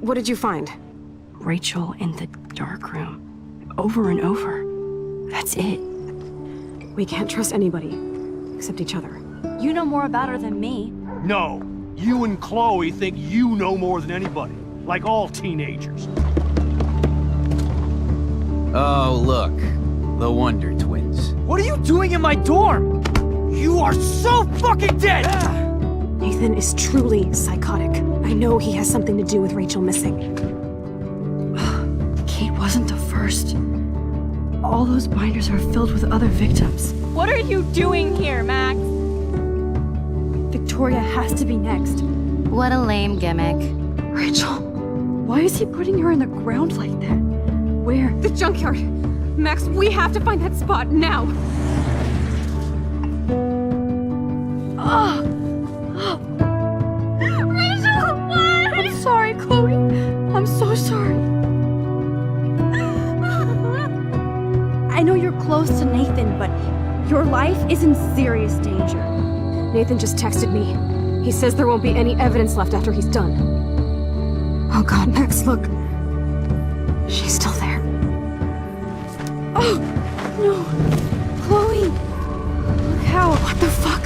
What did you find? Rachel in the dark room. Over and over. That's it. We can't trust anybody, except each other. You know more about her than me. No. You and Chloe think you know more than anybody. Like all teenagers. Oh, look. The Wonder Twins. What are you doing in my dorm? You are so fucking dead! Nathan is truly psychotic. I know he has something to do with Rachel missing. Kate wasn't the first. All those binders are filled with other victims. What are you doing here, Max? Victoria has to be next. What a lame gimmick. Rachel, why is he putting her in the ground like that? Where? The junkyard! Max, we have to find that spot now! Rachel, what? I'm sorry, Chloe. I'm so sorry. I know you're close to Nathan, but your life is in serious danger. Nathan just texted me. He says there won't be any evidence left after he's done. Oh god, Max, look. She's still there. Oh, no. Chloe. Look how. What the fuck?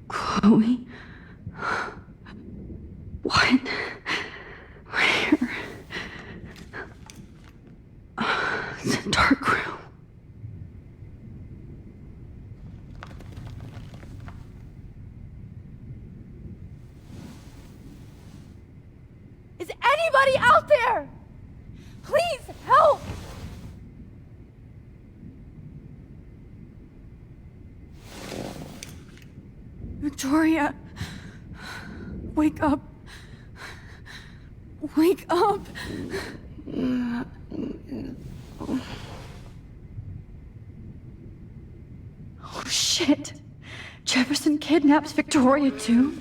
Chloe? What? Where? It's a dark room. Is anybody out there? Please help! Victoria, wake up. Wake up. Oh shit. Jefferson kidnaps Victoria too?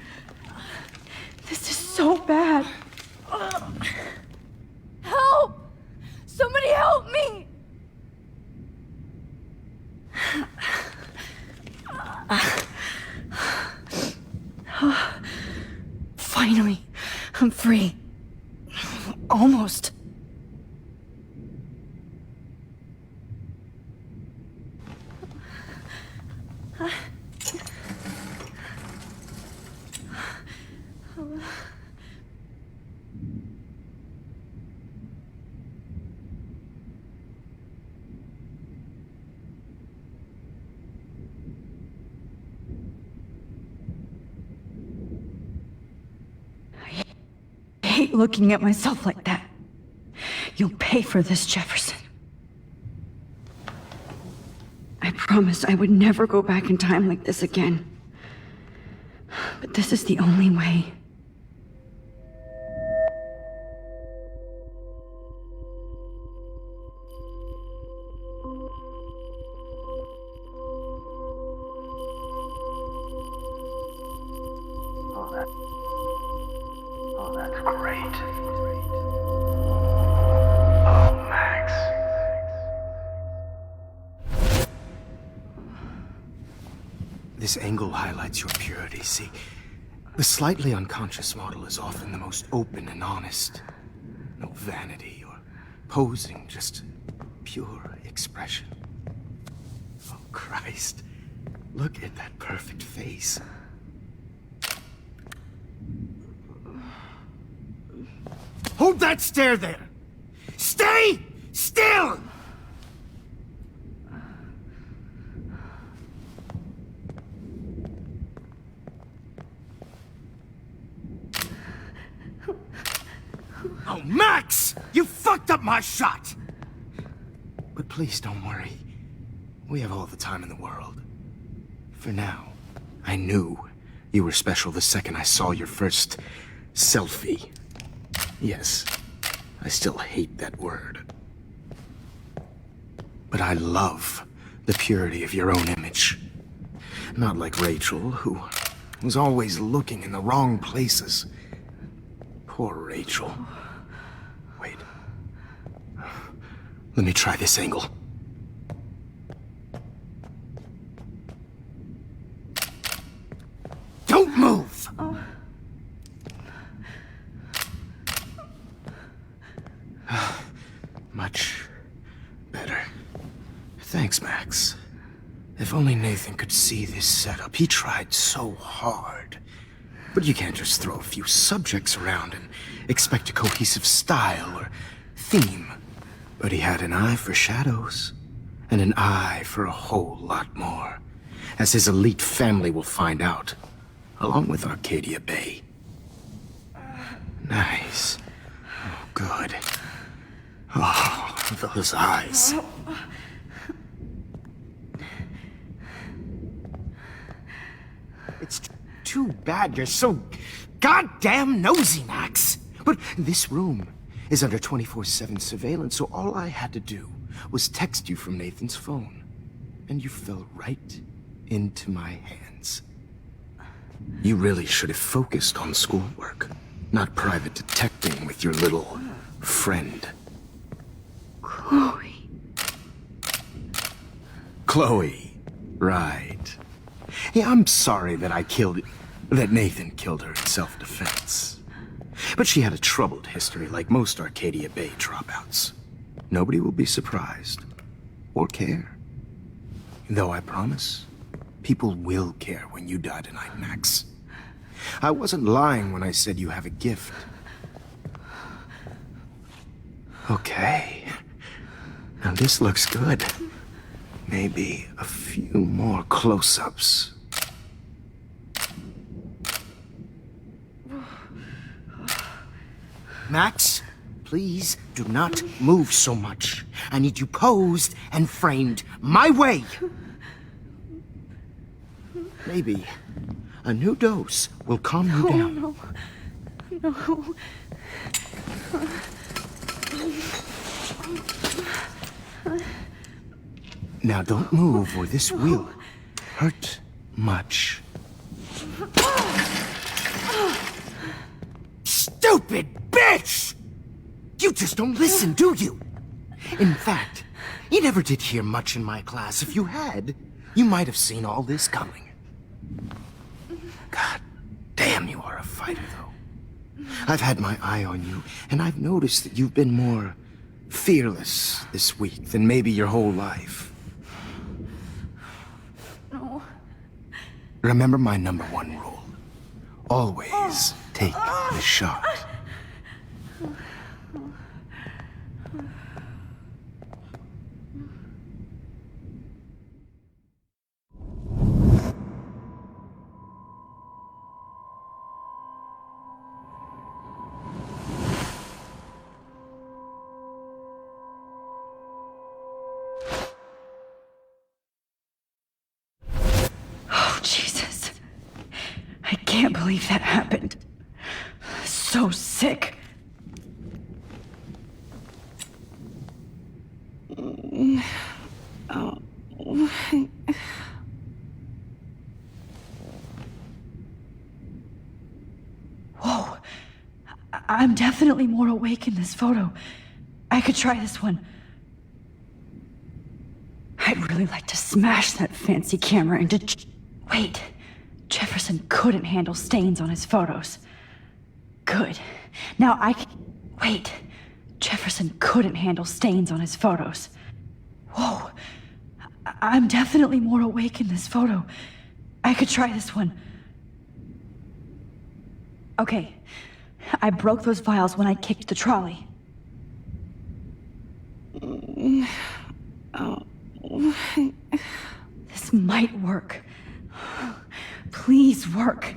This is so bad. Help! Somebody help me! Finally, I'm free. Almost. keep looking at myself like that. You'll pay for this, Jefferson. I promised I would never go back in time like this again. But this is the only way. Oh, that's great. Oh, Max. This angle highlights your purity, see? The slightly unconscious model is often the most open and honest. No vanity or posing, just pure expression. Oh, Christ. Look at that perfect face. Hold that stare there! Stay still! Oh, Max! You fucked up my shot! But please don't worry. We have all the time in the world. For now, I knew you were special the second I saw your first selfie. Yes, I still hate that word. But I love the purity of your own image. Not like Rachel, who was always looking in the wrong places. Poor Rachel. Wait. Let me try this angle. Don't move! Much better. Thanks, Max. If only Nathan could see this setup. He tried so hard. But you can't just throw a few subjects around and expect a cohesive style or theme. But he had an eye for shadows, and an eye for a whole lot more, as his elite family will find out, along with Arcadia Bay. Nice. Oh, good. Oh, those eyes. It's too bad you're so goddamn nosy, Max. But this room is under 24/7 surveillance, so all I had to do was text you from Nathan's phone. And you fell right into my hands. You really should have focused on schoolwork, not private detecting with your little friend. Chloe. Chloe, right. Yeah, I'm sorry that that Nathan killed her in self-defense. But she had a troubled history like most Arcadia Bay dropouts. Nobody will be surprised, or care. Though I promise, people will care when you die tonight, Max. I wasn't lying when I said you have a gift. Okay. Now this looks good. Maybe a few more close-ups. Max, please do not move so much. I need you posed and framed my way. Maybe a new dose will calm you down. No. Now don't move or this will hurt much. Stupid bitch! You just don't listen, do you? In fact, you never did hear much in my class. If you had, you might have seen all this coming. God damn, you are a fighter, though. I've had my eye on you, and I've noticed that you've been more fearless this week than maybe your whole life. No. Remember my #1 rule. Always take the shot. can't believe that happened. So sick. Whoa. I'm definitely more awake in this photo. I could try this one. I'd really like to smash that fancy camera into... Wait. Jefferson couldn't handle stains on his photos. Good. Now I can... Wait. Jefferson couldn't handle stains on his photos. Whoa. I'm definitely more awake in this photo. I could try this one. Okay. I broke those vials when I kicked the trolley. This might work. Please work.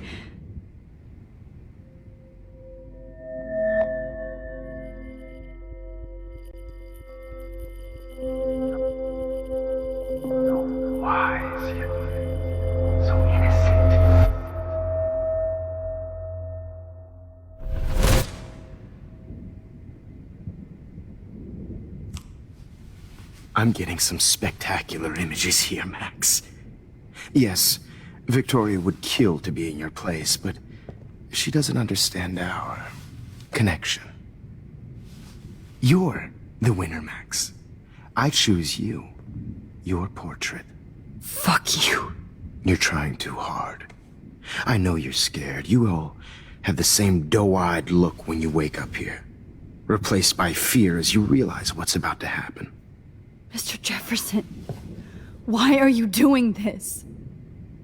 So wise, yet so innocent. I'm getting some spectacular images here, Max. Yes, Victoria would kill to be in your place, but she doesn't understand our connection. You're the winner, Max. I choose you. Your portrait. Fuck you. You're trying too hard. I know you're scared. You all have the same doe-eyed look when you wake up here, replaced by fear as you realize what's about to happen. Mr. Jefferson, why are you doing this?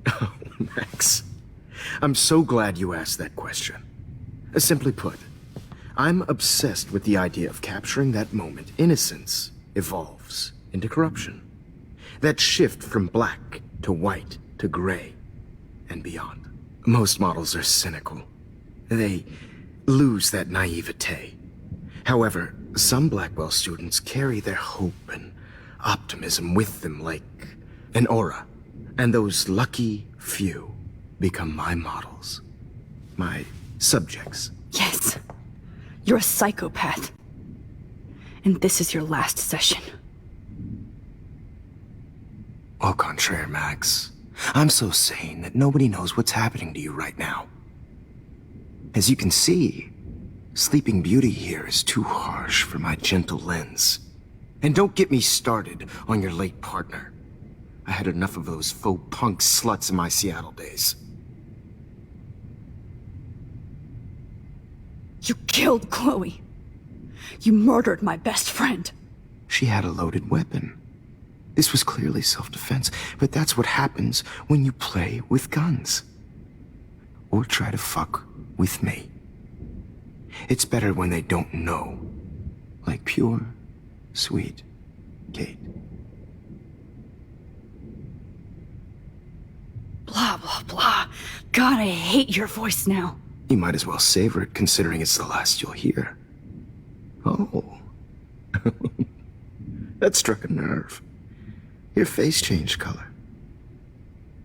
Oh, Max. I'm so glad you asked that question. Simply put, I'm obsessed with the idea of capturing that moment innocence evolves into corruption. That shift from black to white to gray and beyond. Most models are cynical. They lose that naivete. However, some Blackwell students carry their hope and optimism with them like an aura. And those lucky few become my models. My subjects. Yes. You're a psychopath. And this is your last session. Au contraire, Max. I'm so sane that nobody knows what's happening to you right now. As you can see, Sleeping Beauty here is too harsh for my gentle lens. And don't get me started on your late partner. I had enough of those faux punk sluts in my Seattle days. You killed Chloe. You murdered my best friend. She had a loaded weapon. This was clearly self-defense, but that's what happens when you play with guns. Or try to fuck with me. It's better when they don't know. Like pure, sweet Kate. Blah, blah, blah. God, I hate your voice now. You might as well savor it, considering it's the last you'll hear. Oh. That struck a nerve. Your face changed color.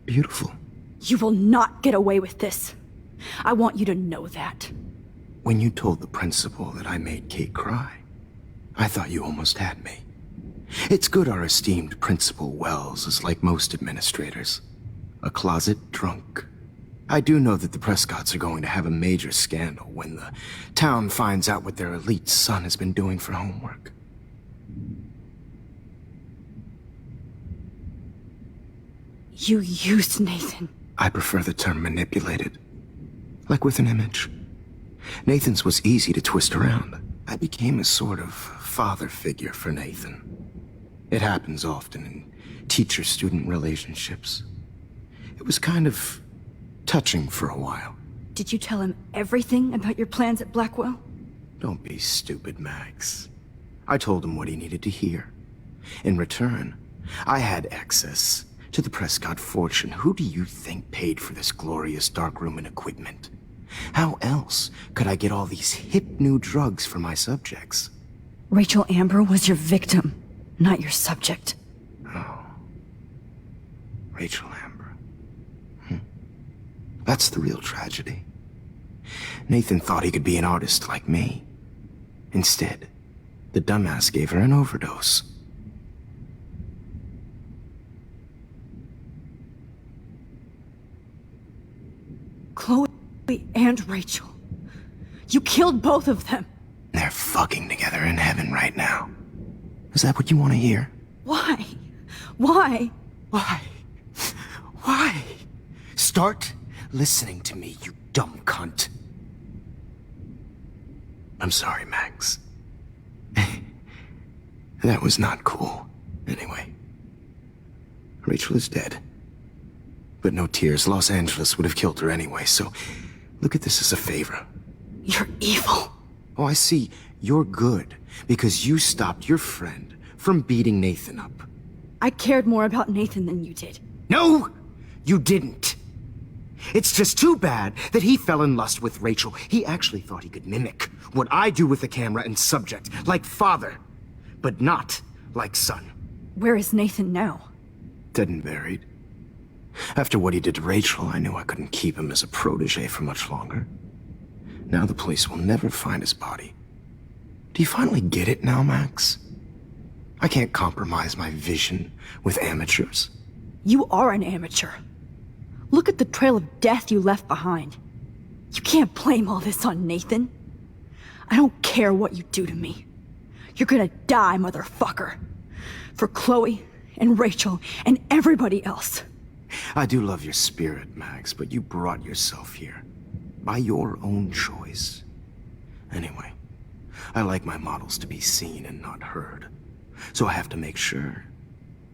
Beautiful. You will not get away with this. I want you to know that. When you told the principal that I made Kate cry, I thought you almost had me. It's good our esteemed Principal Wells is like most administrators. A closet drunk. I do know that the Prescotts are going to have a major scandal when the town finds out what their elite son has been doing for homework. You used Nathan. I prefer the term manipulated. Like with an image. Nathan's was easy to twist around. I became a sort of father figure for Nathan. It happens often in teacher-student relationships. It was kind of touching for a while. Did you tell him everything about your plans at Blackwell? Don't be stupid, Max. I told him what he needed to hear. In return, I had access to the Prescott fortune. Who do you think paid for this glorious darkroom and equipment? How else could I get all these hip new drugs for my subjects? Rachel Amber was your victim, not your subject. Oh. Rachel Amber. That's the real tragedy. Nathan thought he could be an artist like me. Instead, the dumbass gave her an overdose. Chloe and Rachel. You killed both of them. They're fucking together in heaven right now. Is that what you want to hear? Why? Why? Why? Why? Start listening to me, you dumb cunt. I'm sorry, Max. That was not cool. Anyway, Rachel is dead. But no tears. Los Angeles would have killed her anyway, so look at this as a favor. You're evil. Oh, I see. You're good because you stopped your friend from beating Nathan up. I cared more about Nathan than you did. No, you didn't. It's just too bad that he fell in lust with Rachel. He actually thought he could mimic what I do with the camera and subject, like father, but not like son. Where is Nathan now? Dead and buried. After what he did to Rachel, I knew I couldn't keep him as a protege for much longer. Now the police will never find his body. Do you finally get it now, Max? I can't compromise my vision with amateurs. You are an amateur. Look at the trail of death you left behind. You can't blame all this on Nathan. I don't care what you do to me. You're gonna die, motherfucker. For Chloe and Rachel and everybody else. I do love your spirit, Max, but you brought yourself here. By your own choice. Anyway, I like my models to be seen and not heard. So I have to make sure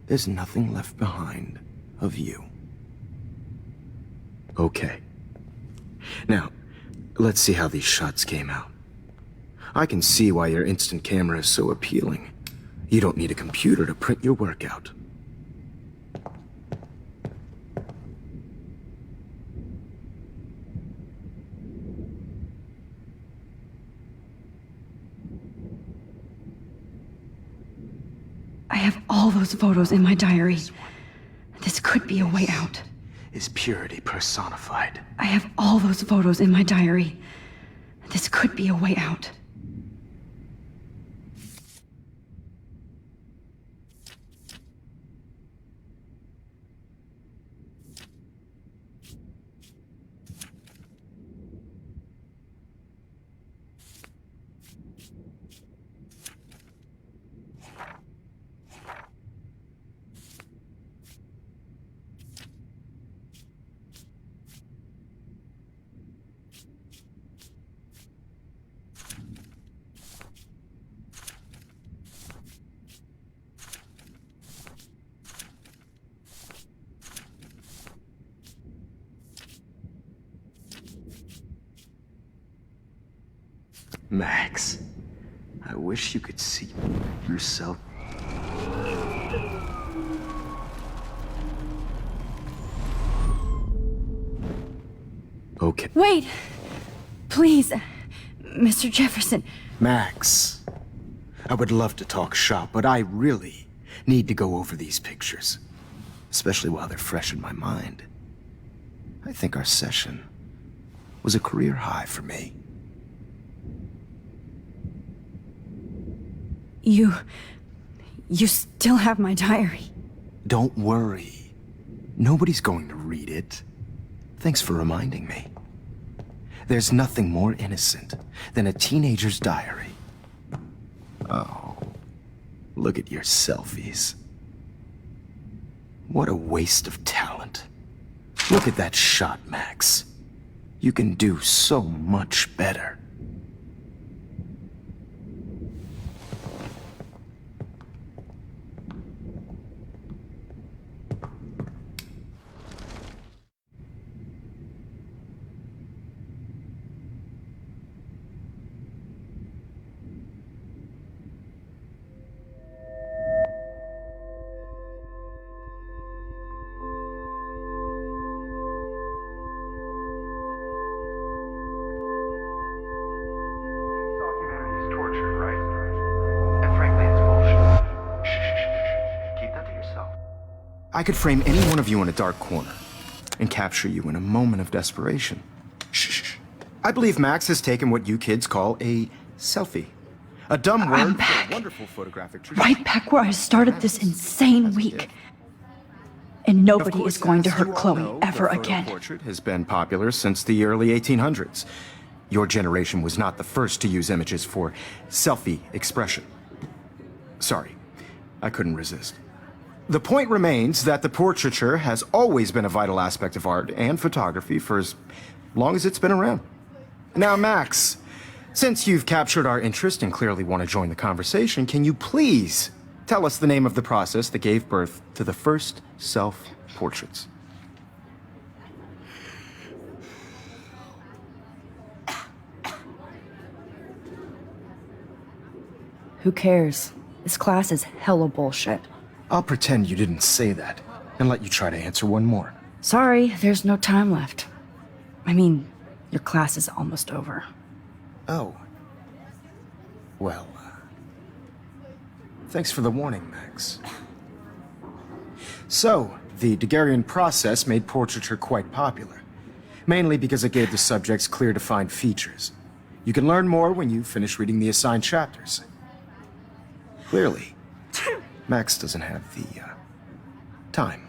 there's nothing left behind of you. Okay. Now, let's see how these shots came out. I can see why your instant camera is so appealing. You don't need a computer to print your work out. I have all those photos in my diary. This could be a way out. Is purity personified. I have all those photos in my diary. This could be a way out. Max, I wish you could see yourself. Okay. Wait! Please, Mr. Jefferson. Max, I would love to talk shop, but I really need to go over these pictures. Especially while they're fresh in my mind. I think our session was a career high for me. You still have my diary. Don't worry. Nobody's going to read it. Thanks for reminding me. There's nothing more innocent than a teenager's diary. Oh, look at your selfies. What a waste of talent. Look at that shot, Max. You can do so much better. I could frame any one of you in a dark corner, and capture you in a moment of desperation. Shh. I believe Max has taken what you kids call a selfie. A dumb word I'm for back. a wonderful photographic tradition. Right back where I started this insane week. And nobody is going to hurt Chloe ever again. The portrait has been popular since the early 1800s. Your generation was not the first to use images for selfie expression. Sorry, I couldn't resist. The point remains that the portraiture has always been a vital aspect of art and photography for as long as it's been around. Now, Max, since you've captured our interest and clearly want to join the conversation, can you please tell us the name of the process that gave birth to the first self-portraits? Who cares? This class is hella bullshit. I'll pretend you didn't say that and let you try to answer one more. Sorry, there's no time left. I mean, your class is almost over. Oh. Well, thanks for the warning, Max. So, the Daguerrean process made portraiture quite popular, mainly because it gave the subjects clear, defined features. You can learn more when you finish reading the assigned chapters. Clearly, Max doesn't have the, time.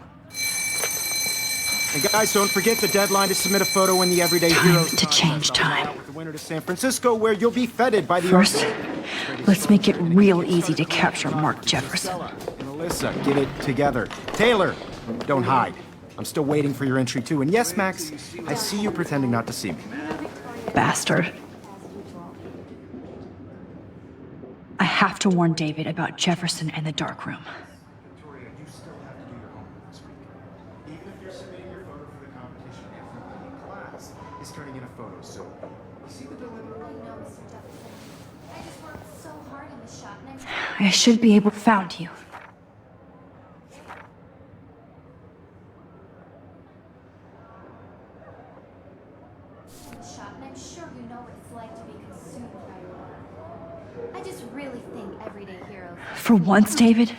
And guys, don't forget the deadline to submit a photo in the Everyday Heroes. Time to change time. With the winner to San Francisco, where you'll be feted by the First, let's make it real easy to capture Mark Jefferson. Melissa, get it together. Taylor, don't hide. I'm still waiting for your entry too. And yes, Max, I see you pretending not to see me. Bastard. I have to warn David about Jefferson and the dark room. Victoria, you still have to do your homework this week. Even if you're submitting your photo for the competition, everybody in class is turning in a photo, so you see the dilemma? I know, Mr. Jefferson. I just worked so hard on this shot, and I'm I should be able to found you. sure you know what it's like to be consumed by your work. I just really think Everyday Heroes... For once, David,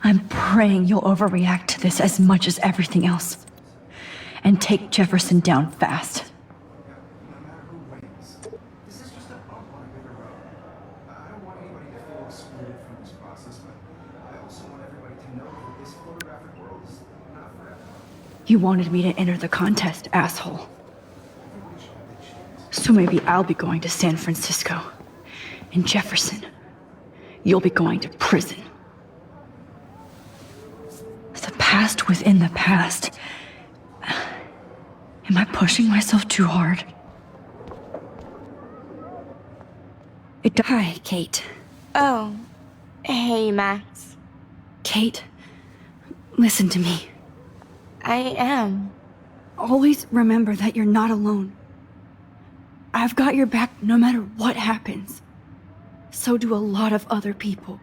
I'm praying you'll overreact to this as much as everything else. And take Jefferson down fast. You wanted me to enter the contest, asshole. So maybe I'll be going to San Francisco. And Jefferson, you'll be going to prison. The past within the past. Am I pushing myself too hard? Hi, Kate. Oh. Hey, Max. Kate, listen to me. I am. Always remember that you're not alone. I've got your back no matter what happens. So do a lot of other people.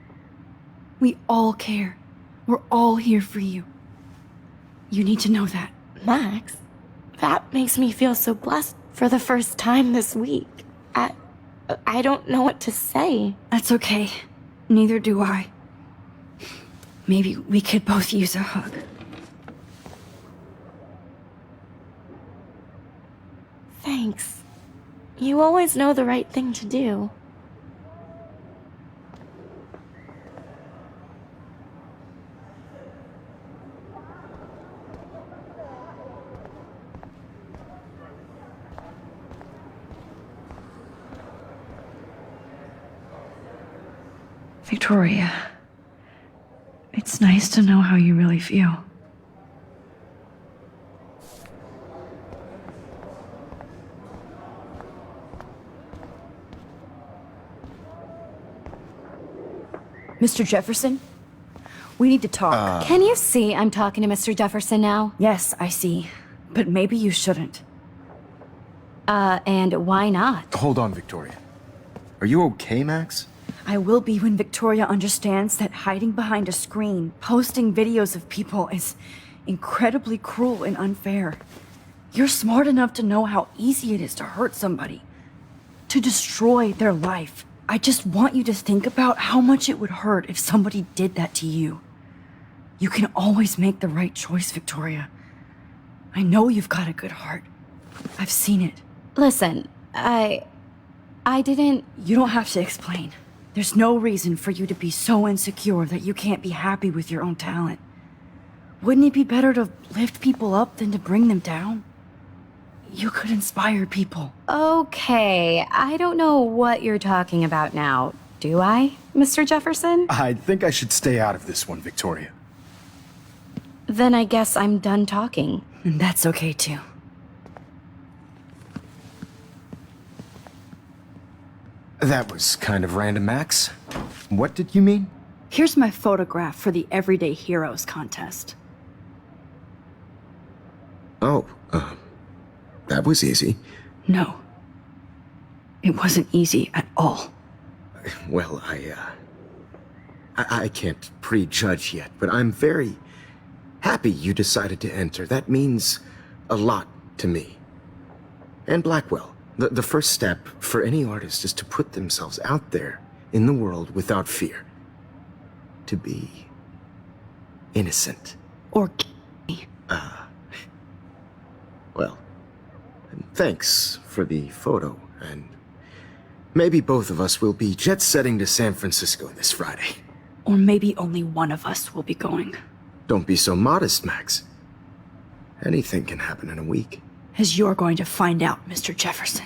We all care. We're all here for you. You need to know that. Max, that makes me feel so blessed for the first time this week. I don't know what to say. That's okay. Neither do I. Maybe we could both use a hug. Thanks. You always know the right thing to do. Victoria, it's nice to know how you really feel. Mr. Jefferson, we need to talk. Can you see I'm talking to Mr. Jefferson now? Yes, I see. But maybe you shouldn't. And why not? Hold on, Victoria. Are you okay, Max? I will be when Victoria understands that hiding behind a screen, posting videos of people is incredibly cruel and unfair. You're smart enough to know how easy it is to hurt somebody, to destroy their life. I just want you to think about how much it would hurt if somebody did that to you. You can always make the right choice, Victoria. I know you've got a good heart. I've seen it. Listen, I didn't... You don't have to explain. There's no reason for you to be so insecure that you can't be happy with your own talent. Wouldn't it be better to lift people up than to bring them down? You could inspire people. Okay, I don't know what you're talking about now. Do I, Mr. Jefferson? I think I should stay out of this one, Victoria. Then I guess I'm done talking. And that's okay too. That was kind of random, Max. What did you mean? Here's my photograph for the Everyday Heroes contest. Oh, that was easy. No. It wasn't easy at all. Well, I can't prejudge yet, but I'm very happy you decided to enter. That means a lot to me. And Blackwell. The first step for any artist is to put themselves out there in the world without fear. To be innocent. Or Well, thanks for the photo, and maybe both of us will be jet-setting to San Francisco this Friday. Or maybe only one of us will be going. Don't be so modest, Max. Anything can happen in a week. As you're going to find out, Mr. Jefferson.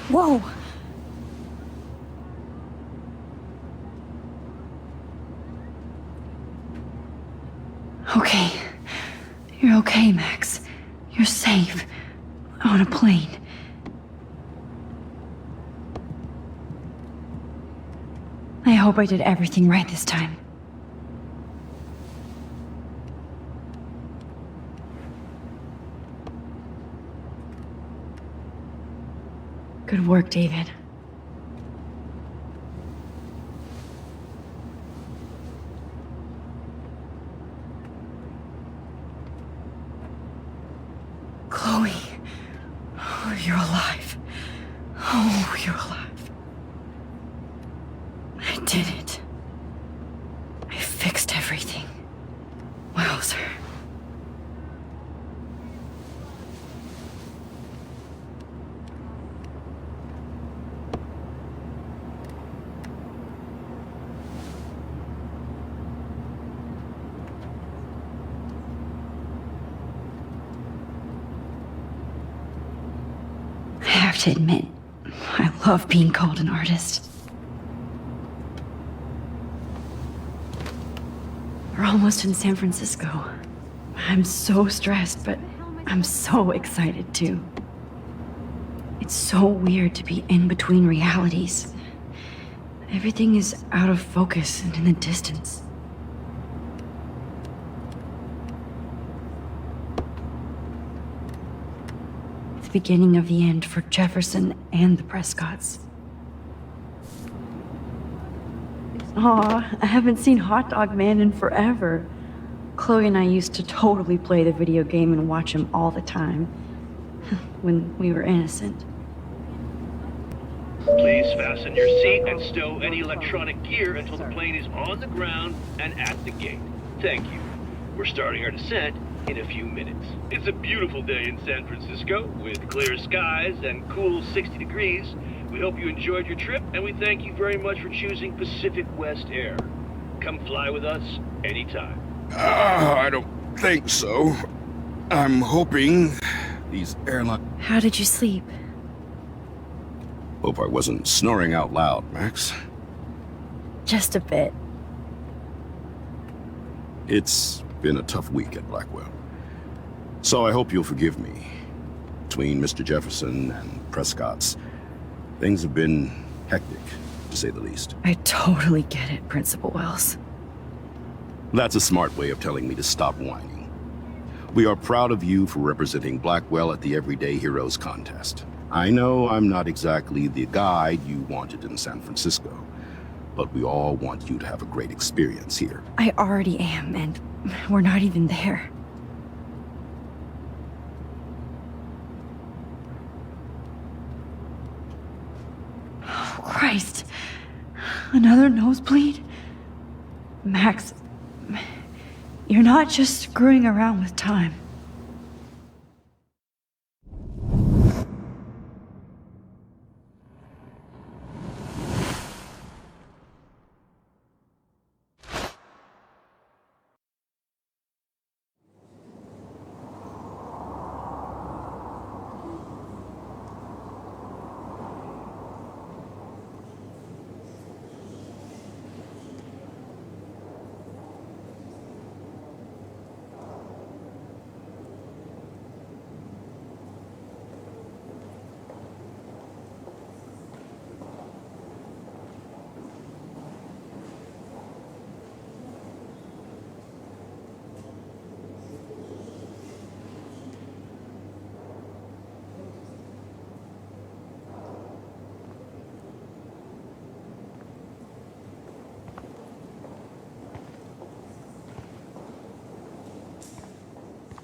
Whoa! Okay. You're okay, Max. You're safe. On a plane. I hope I did everything right this time. Good work, David. Chloe. Oh, you're alive. Oh, you're alive. I did it. I fixed everything. Wowzer. I have to admit, I love being called an artist. We're almost in San Francisco. I'm so stressed, but I'm so excited too. It's so weird to be in between realities. Everything is out of focus and in the distance. The beginning of the end for Jefferson and the Prescotts. Aw, I haven't seen Hot Dog Man in forever. Chloe and I used to totally play the video game and watch him all the time. When we were innocent. Please fasten your seat and stow any electronic gear until the plane is on the ground and at the gate. Thank you. We're starting our descent in a few minutes. It's a beautiful day in San Francisco with clear skies and cool 60 degrees. We hope you enjoyed your trip, and we thank you very much for choosing Pacific West Air. Come fly with us anytime. I don't think so. I'm hoping these airlines... How did you sleep? Hope I wasn't snoring out loud, Max. Just a bit. It's been a tough week at Blackwell. So I hope you'll forgive me. Between Mr. Jefferson and Prescott's, things have been hectic, to say the least. I totally get it, Principal Wells. That's a smart way of telling me to stop whining. We are proud of you for representing Blackwell at the Everyday Heroes contest. I know I'm not exactly the guide you wanted in San Francisco, but we all want you to have a great experience here. I already am, and we're not even there. Oh, Christ. Another nosebleed? Max, you're not just screwing around with time.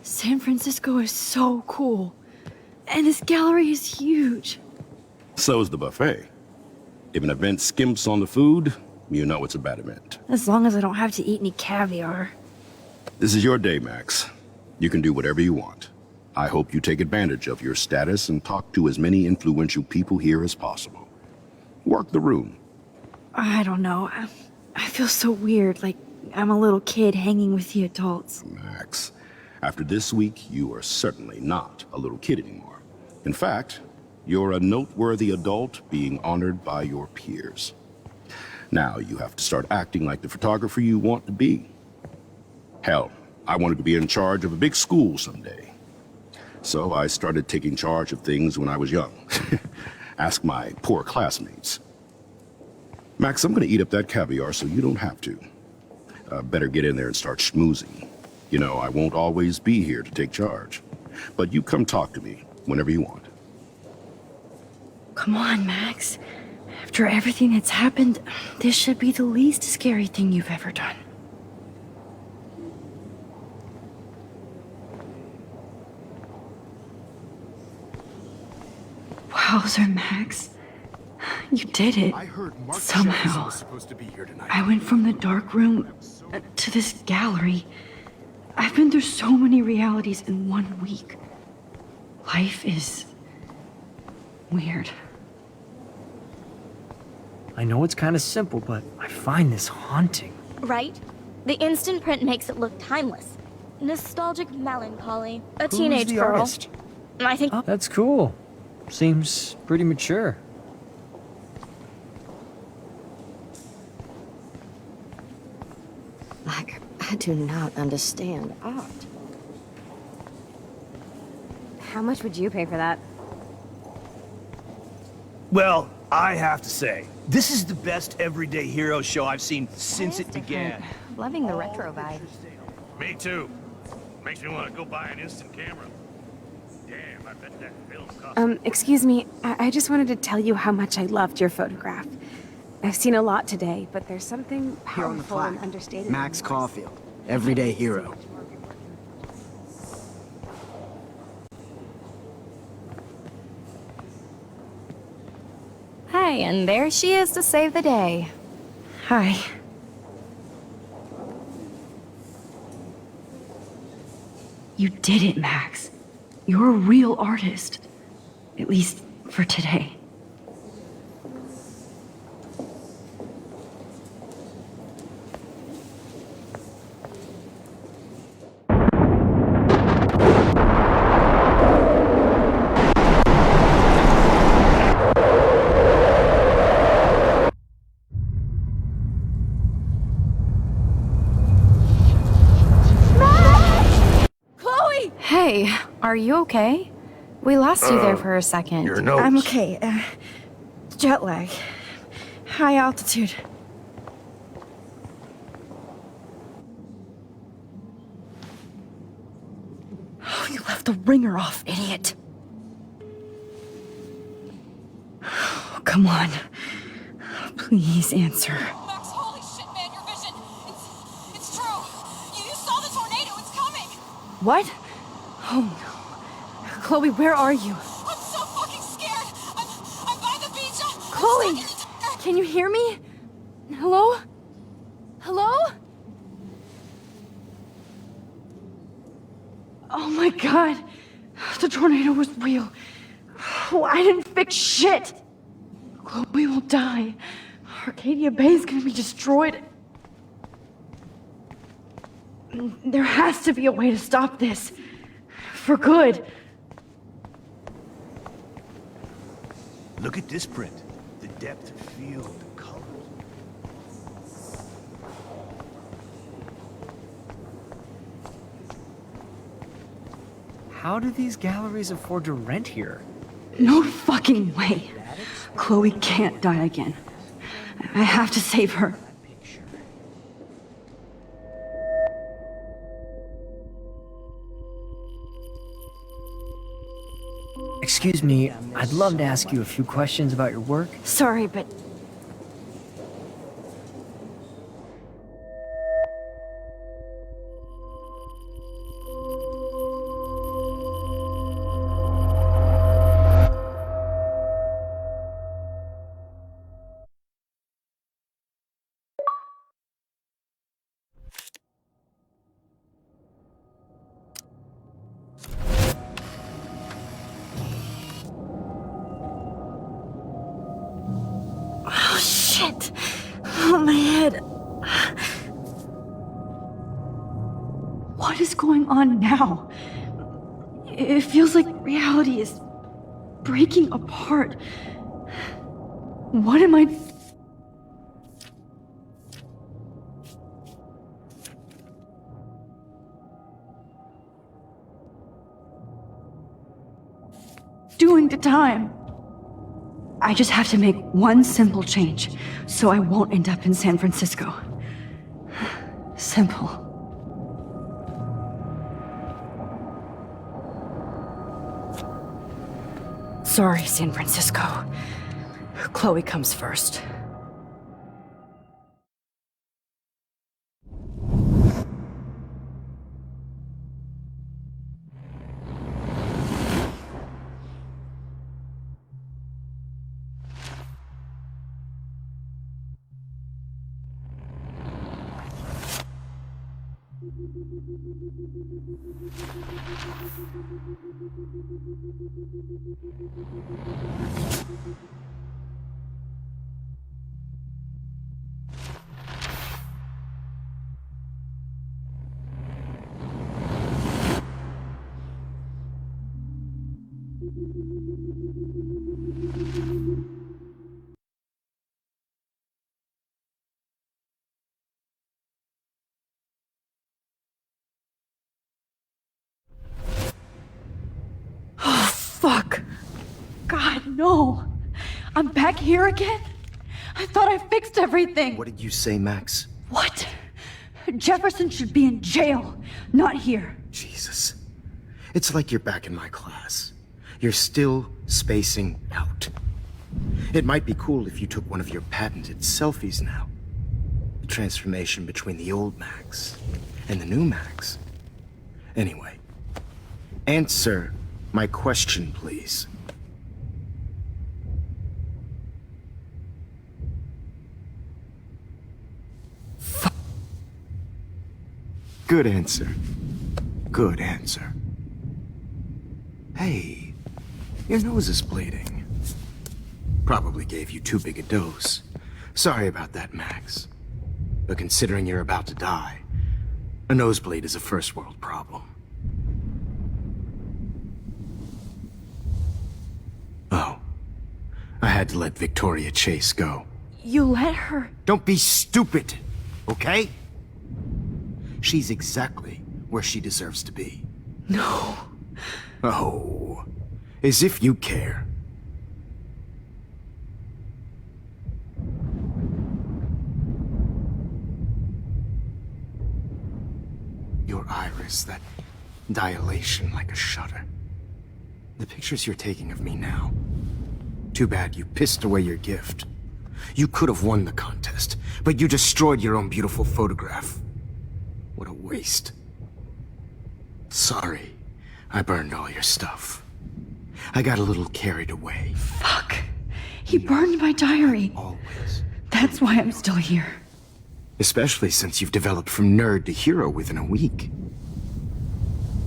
San Francisco is so cool. And this gallery is huge. So is the buffet. If an event skimps on the food, you know it's a bad event. As long as I don't have to eat any caviar. This is your day, Max. You can do whatever you want. I hope you take advantage of your status and talk to as many influential people here as possible. Work the room. I don't know. I feel so weird, like I'm a little kid hanging with the adults. Max, after this week, you are certainly not a little kid anymore. In fact, you're a noteworthy adult being honored by your peers. Now you have to start acting like the photographer you want to be. Hell, I wanted to be in charge of a big school someday. So I started taking charge of things when I was young. Ask my poor classmates. Max, I'm gonna eat up that caviar so you don't have to. Better get in there and start schmoozing. You know, I won't always be here to take charge. But you come talk to me whenever you want. Come on, Max. After everything that's happened, this should be the least scary thing you've ever done. Wowzer, Max. You did it. Somehow. I went from the dark room to this gallery. I've been through so many realities in 1 week. Life is weird. I know it's kind of simple, but I find this haunting. Right? The instant print makes it look timeless. Nostalgic melancholy. A Who's teenage the girl. artist? I think. Oh, that's cool. Seems pretty mature. I do not understand art. How much would you pay for that? Well, I have to say, this is the best everyday hero show I've seen since it began. Loving the retro vibe. Me too. Makes me want to go buy an instant camera. Damn, I bet that film cost... Excuse me. I just wanted to tell you how much I loved your photograph. I've seen a lot today, but there's something Here on the powerful and plaque, understated. Max Caulfield, everyday hero. Hey. and there she is to save the day. Hi. You did it, Max. You're a real artist. At least for today. Hey, are you okay? We lost you there for a second. Your notes. I'm okay. Jet lag. High altitude. Oh, you left the ringer off, idiot. Oh, come on. Please answer. Max, holy shit, man, your vision. It's true. You saw the tornado. It's coming. What? Oh no. Chloe, where are you? I'm so fucking scared. I'm by the beach. Chloe! Can you hear me? Hello? Hello? Oh my god. The tornado was real. Oh, I didn't fix shit. Chloe will die. Arcadia Bay is gonna be destroyed. There has to be a way to stop this. For good. Look at this print. The depth of field, the colors. How do these galleries afford to rent here? No fucking way. Chloe can't die again. I have to save her. Excuse me, I'd love to ask you a few questions about your work. Sorry, but... Oh, shit. Oh, my head. What is going on now? It feels like reality is breaking apart. What am I... doing to time? I just have to make one simple change, so I won't end up in San Francisco. Simple. Sorry, San Francisco. Chloe comes first. Oh, fuck. God, no. I'm back here again? I thought I fixed everything. What did you say, Max? What? Jefferson should be in jail, not here. Jesus. It's like you're back in my class. You're still spacing out. It might be cool if you took one of your patented selfies now. The transformation between the old Max and the new Max. Anyway, answer my question, please. Good answer. Good answer. Hey, your nose is bleeding. Probably gave you too big a dose. Sorry about that, Max. But considering you're about to die, a nosebleed is a first world problem. Oh. I had to let Victoria Chase go. You let her? Don't be stupid, okay? She's exactly where she deserves to be. No. Oh, as if you care. Your iris, that dilation like a shutter. The pictures you're taking of me now. Too bad you pissed away your gift. You could have won the contest, but you destroyed your own beautiful photograph. What a waste. Sorry, I burned all your stuff. I got a little carried away. Fuck. He burned my diary. Always. That's why I'm still here. Especially since you've developed from nerd to hero within a week.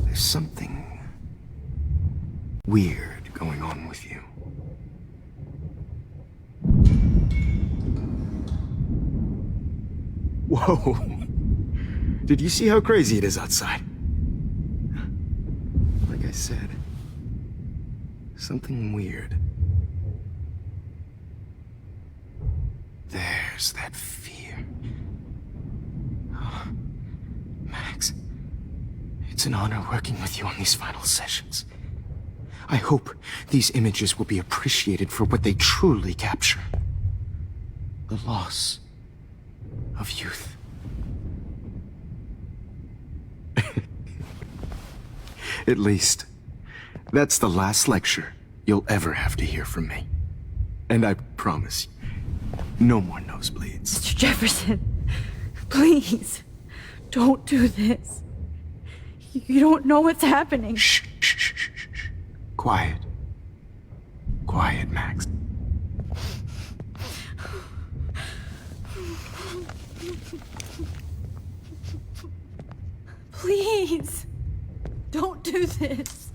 There's something weird going on with you. Whoa. Did you see how crazy it is outside? Like I said, something weird. There's that fear. Oh, Max, it's an honor working with you on these final sessions. I hope these images will be appreciated for what they truly capture. The loss of youth. At least, that's the last lecture you'll ever have to hear from me. And I promise you, no more nosebleeds. Mr. Jefferson, please, don't do this. You don't know what's happening. Shh, shh, shh, shh, shh. Quiet. Quiet, Max. Please, don't do this.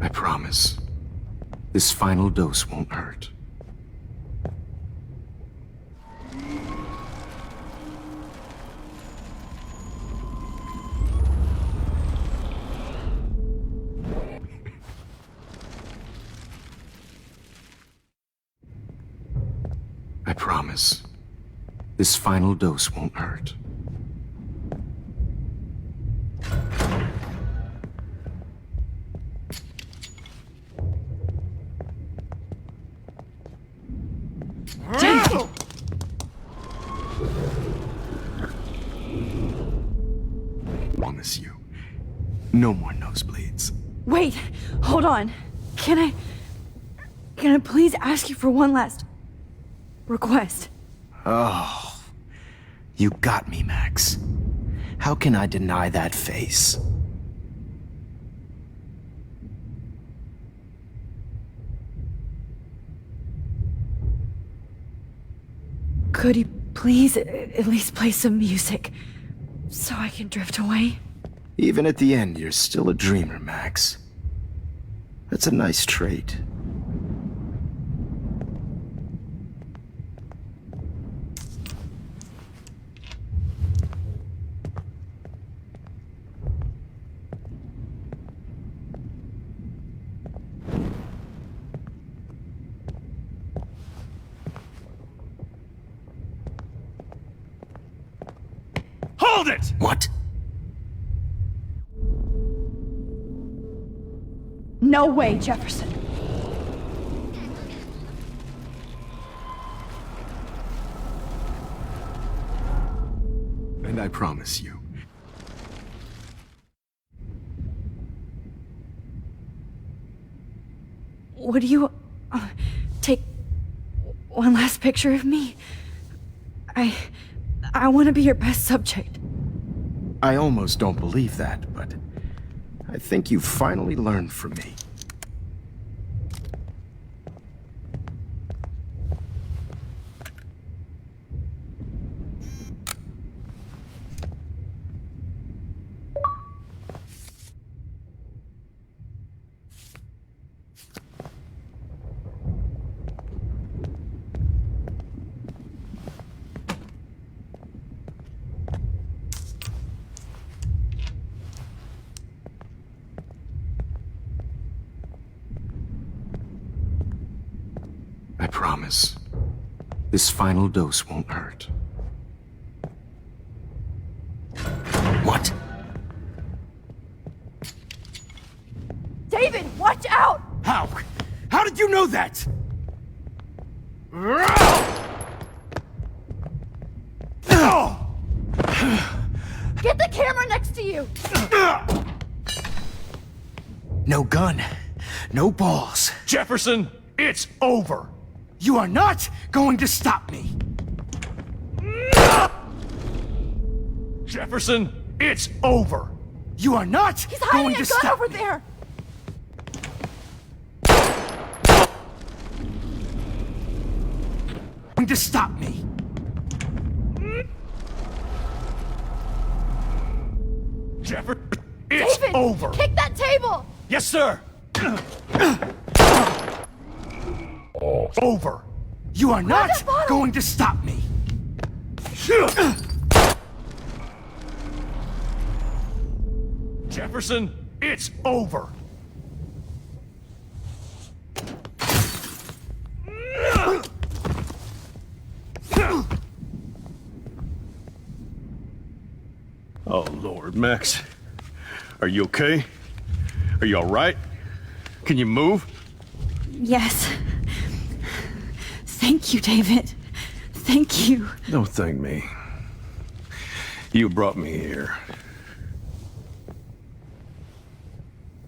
I promise, this final dose won't hurt. I promise, this final dose won't hurt. Promise you, no more nosebleeds. Wait, hold on. Can I please ask you for one last request? Oh, you got me, Max. How can I deny that face? Could you please at least play some music so I can drift away? Even at the end, you're still a dreamer, Max. That's a nice trait. Hold it! What? No way, Jefferson. And I promise you, Would you take one last picture of me? I want to be your best subject. I almost don't believe that, but I think you've finally learned from me. I promise. This final dose won't hurt. What? David, watch out! How? How did you know that? Get the camera next to you! No gun. No balls. Jefferson, it's over. You are not going to stop me! Jefferson, it's over. You are not He's going hiding to a gun stop over me! there! Going to stop me! Jefferson, it's David, over. kick that table! Yes, sir. Over. You are not that bottle? going to stop me! Jefferson, it's over. Oh, Lord, Max. Are you okay? Are you all right? Can you move? Yes. Thank you, David. Thank you. Don't thank me. You brought me here.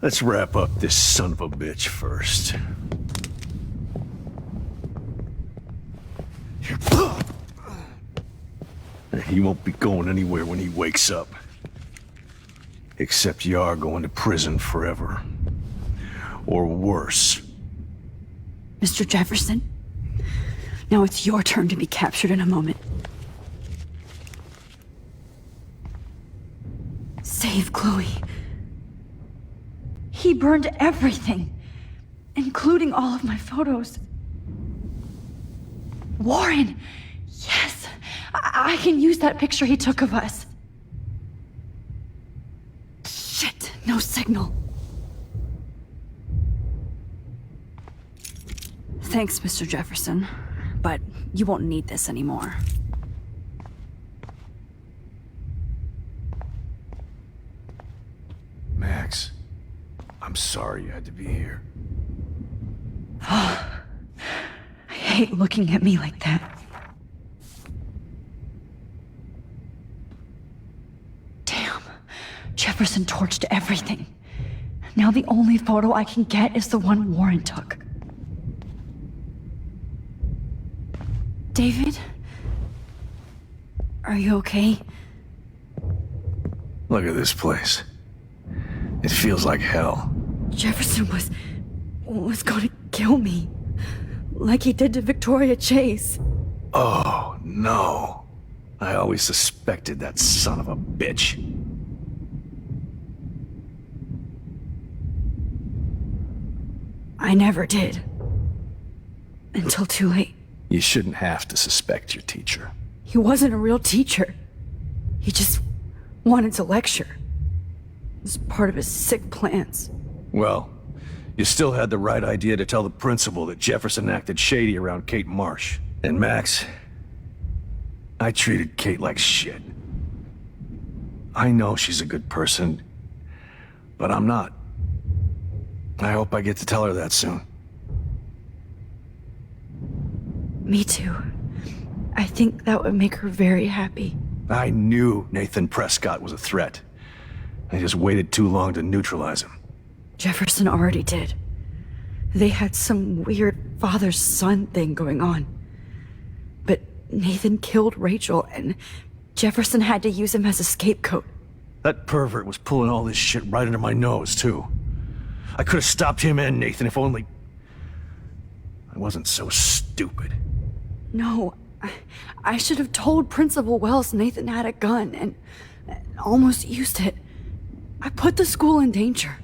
Let's wrap up this son of a bitch first. He won't be going anywhere when he wakes up. Except you are going to prison forever. Or worse. Mr. Jefferson, now it's your turn to be captured in a moment. Save Chloe. He burned everything, including all of my photos. Warren! Yes! I can use that picture he took of us. Shit, no signal. Thanks, Mr. Jefferson, but you won't need this anymore. Max, I'm sorry you had to be here. I hate looking at me like that. Damn, Jefferson torched everything. Now the only photo I can get is the one Warren took. David? Are you okay? Look at this place. It feels like hell. Jefferson was going to kill me. Like he did to Victoria Chase. Oh, no. I always suspected that son of a bitch. I never did. Until too late. You shouldn't have to suspect your teacher. He wasn't a real teacher. He just wanted to lecture. It was part of his sick plans. Well, you still had the right idea to tell the principal that Jefferson acted shady around Kate Marsh. And Max, I treated Kate like shit. I know she's a good person, but I'm not. I hope I get to tell her that soon. Me too. I think that would make her very happy. I knew Nathan Prescott was a threat. I just waited too long to neutralize him. Jefferson already did. They had some weird father-son thing going on. But Nathan killed Rachel, and Jefferson had to use him as a scapegoat. That pervert was pulling all this shit right under my nose, too. I could have stopped him and Nathan if only... I wasn't so stupid. No, I should have told Principal Wells Nathan had a gun and almost used it. I put the school in danger.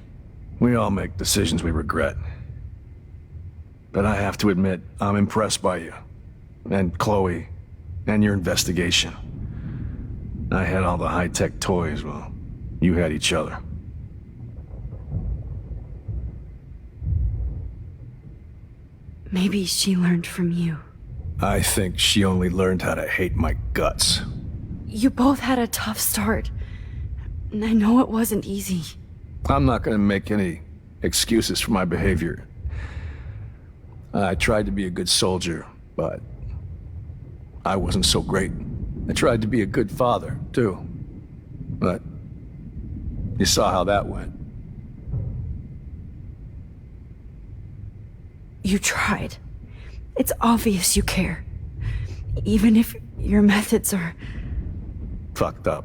We all make decisions we regret. But I have to admit, I'm impressed by you. And Chloe. And your investigation. I had all the high-tech toys, well, you had each other. Maybe she learned from you. I think she only learned how to hate my guts. You both had a tough start. And I know it wasn't easy. I'm not gonna make any excuses for my behavior. I tried to be a good soldier, but I wasn't so great. I tried to be a good father, too. But you saw how that went. You tried. It's obvious you care. Even if your methods are... fucked up.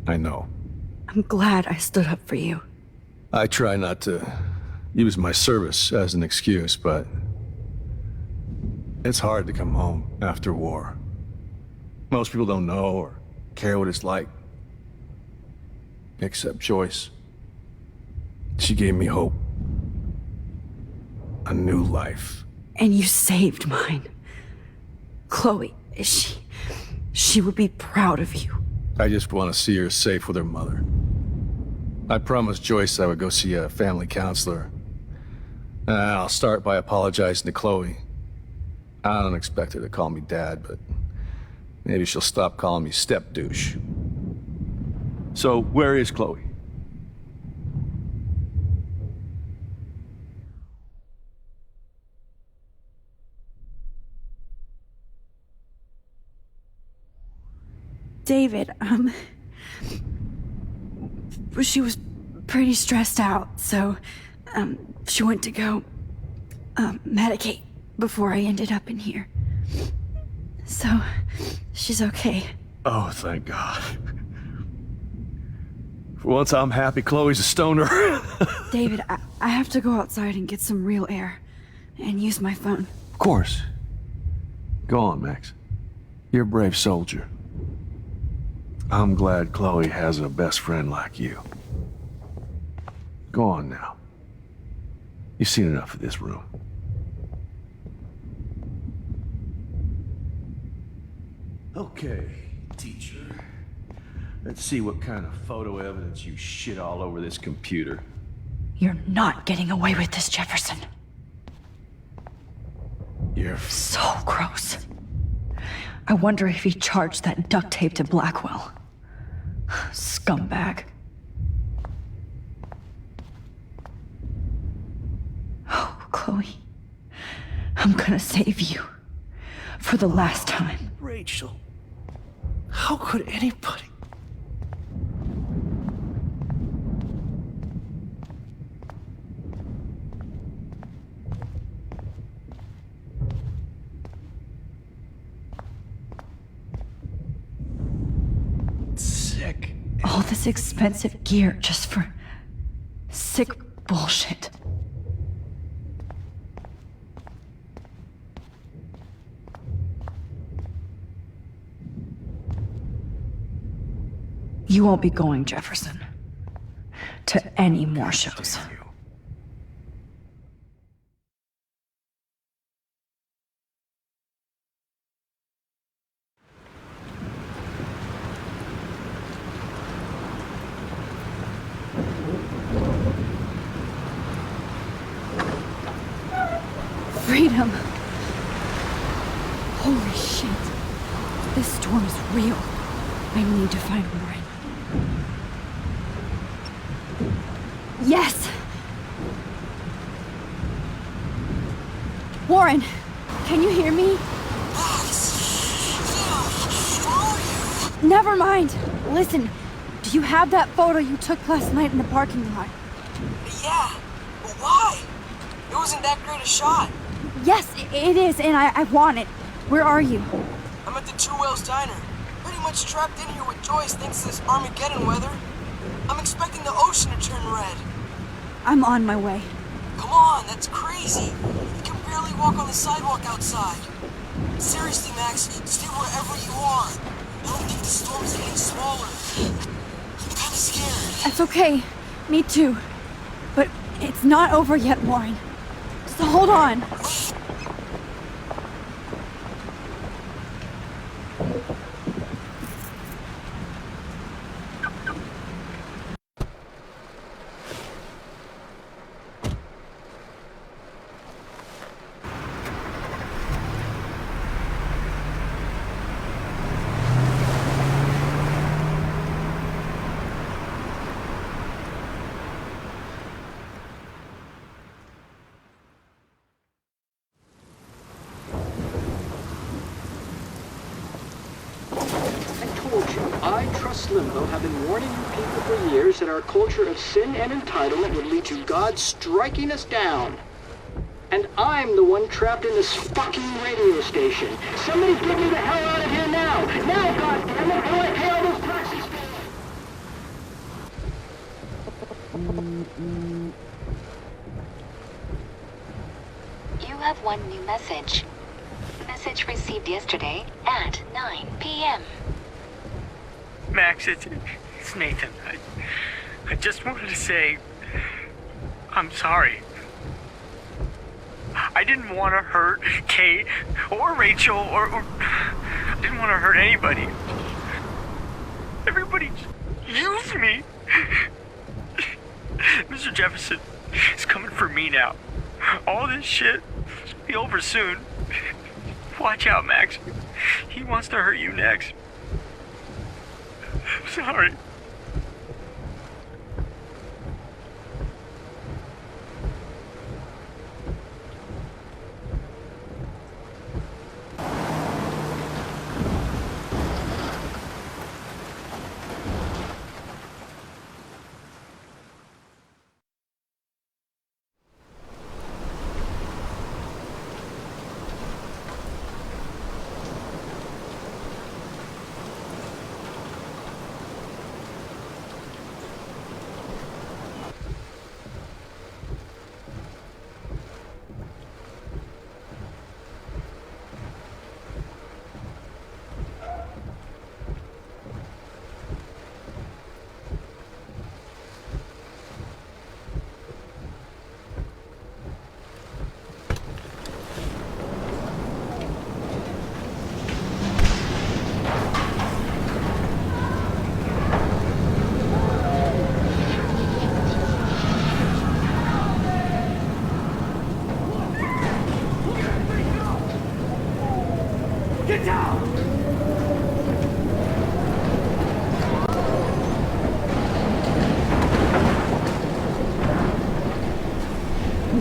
I know. I'm glad I stood up for you. I try not to use my service as an excuse, but it's hard to come home after war. Most people don't know or care what it's like. Except Joyce. She gave me hope. A new life. And you saved mine. Chloe, she would be proud of you. I just want to see her safe with her mother. I promised Joyce I would go see a family counselor. I'll start by apologizing to Chloe. I don't expect her to call me Dad, but maybe she'll stop calling me step-douche. So, where is Chloe? David, she was pretty stressed out, so, she went to go, medicate before I ended up in here. So, she's okay. Oh, thank God. For once I'm happy Chloe's a stoner. David, I have to go outside and get some real air, and use my phone. Of course. Go on, Max. You're a brave soldier. I'm glad Chloe has a best friend like you. Go on now. You've seen enough of this room. Okay, teacher. Let's see what kind of photo evidence you shit all over this computer. You're not getting away with this, Jefferson. You're so gross. I wonder if he charged that duct tape to Blackwell. Scumbag. Oh, Chloe. I'm gonna save you. For the last time. Rachel. How could anybody... Sick. All this expensive gear just for sick bullshit. You won't be going, Jefferson, to any more shows. Freedom. Holy shit. This storm is real. I need to find Warren. Yes! Warren, can you hear me? Never mind. Listen, do you have that photo you took last night in the parking lot? Yeah, but why? It wasn't that great a shot. Yes, it is, and I want it. Where are you? I'm at the Two Whales Diner. Pretty much trapped in here with Joyce thanks to this Armageddon weather. I'm expecting the ocean to turn red. I'm on my way. Come on, that's crazy. You can barely walk on the sidewalk outside. Seriously, Max, stay wherever you are. I don't think the storm's getting smaller. I'm kinda scared. That's okay. Me too. But it's not over yet, Warren. So hold on. Limbo have been warning you people for years that our culture of sin and entitlement would lead to God striking us down. And I'm the one trapped in this fucking radio station. Somebody get me the hell out of here now! Now, goddammit, I want to pay all those taxes You have one new message. Message received yesterday at 9 p.m. Max, it's Nathan. I just wanted to say, I'm sorry. I didn't want to hurt Kate or Rachel or I didn't want to hurt anybody. Everybody used me. Mr. Jefferson is coming for me now. All this shit will be over soon. Watch out, Max. He wants to hurt you next. Sorry. Get down!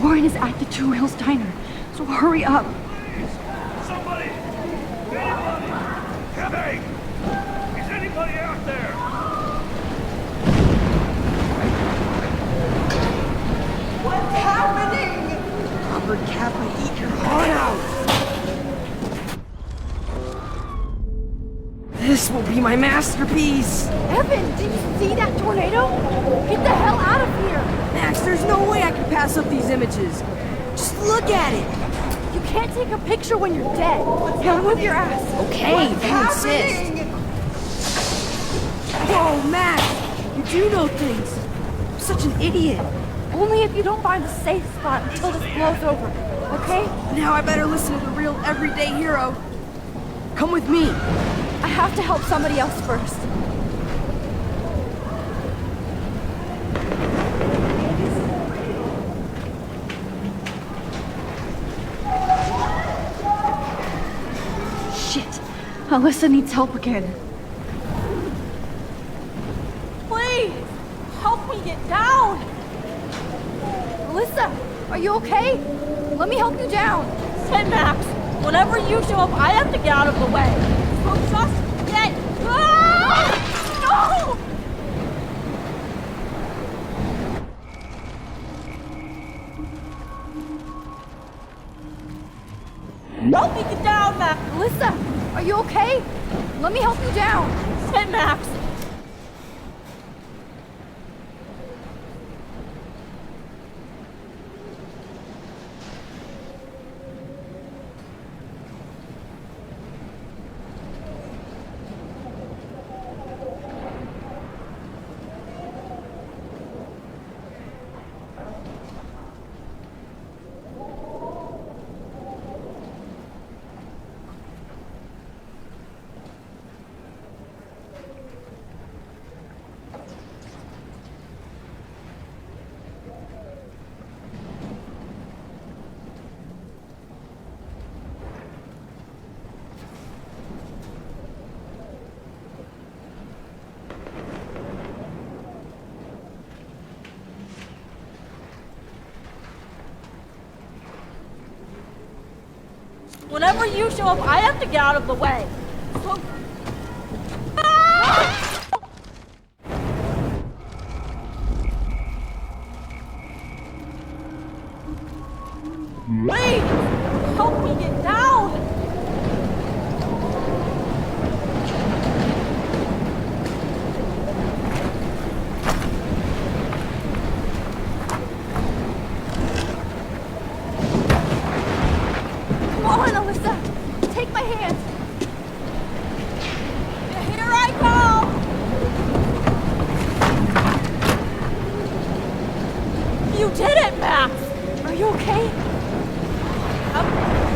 Warren is at the Two Whales Diner, so hurry up. Somebody! Anybody! Hey! Is anybody out there? What's happening? Robert Kaplan, eat your heart out! This will be my masterpiece! Evan, did you see that tornado? Get the hell out of here! Max, there's no way I can pass up these images. Just look at it! You can't take a picture when you're dead. Now move your ass. Okay, if you insist. Whoa, Max! You do know things. I'm such an idiot. Only if you don't find a safe spot until this blows over, okay? Now I better listen to the real everyday hero. Come with me. I have to help somebody else first. Shit. Alyssa needs help again. Please! Help me get down! Alyssa, are you okay? Let me help you down. Hey, Max. Whenever you show up, I have to get out of the way. So just get... Ah! No! Help me get down! down, Max. Alyssa, are you okay? Let me help you down. Sit, Max. Whenever you show up, I have to get out of the way. So... Please! Help me get down! Come on, Alyssa. Take my hand. Here I go! You did it, Max! Are you okay? I'm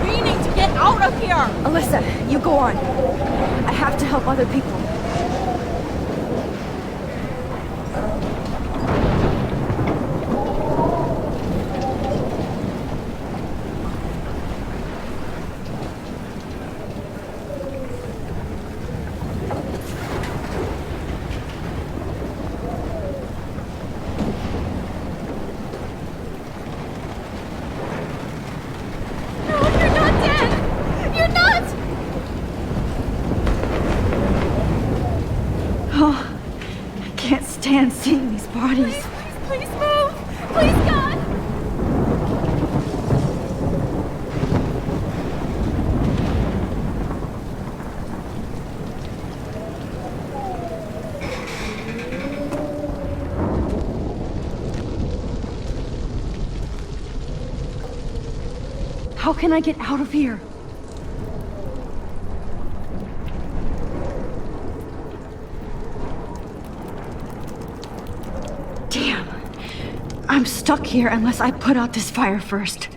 meaning to get out of here! Alyssa, you go on. I have to help other people. Oh, I can't stand seeing these bodies. Please move! Please, God! How can I get out of here? Damn. I'm stuck here unless I put out this fire first.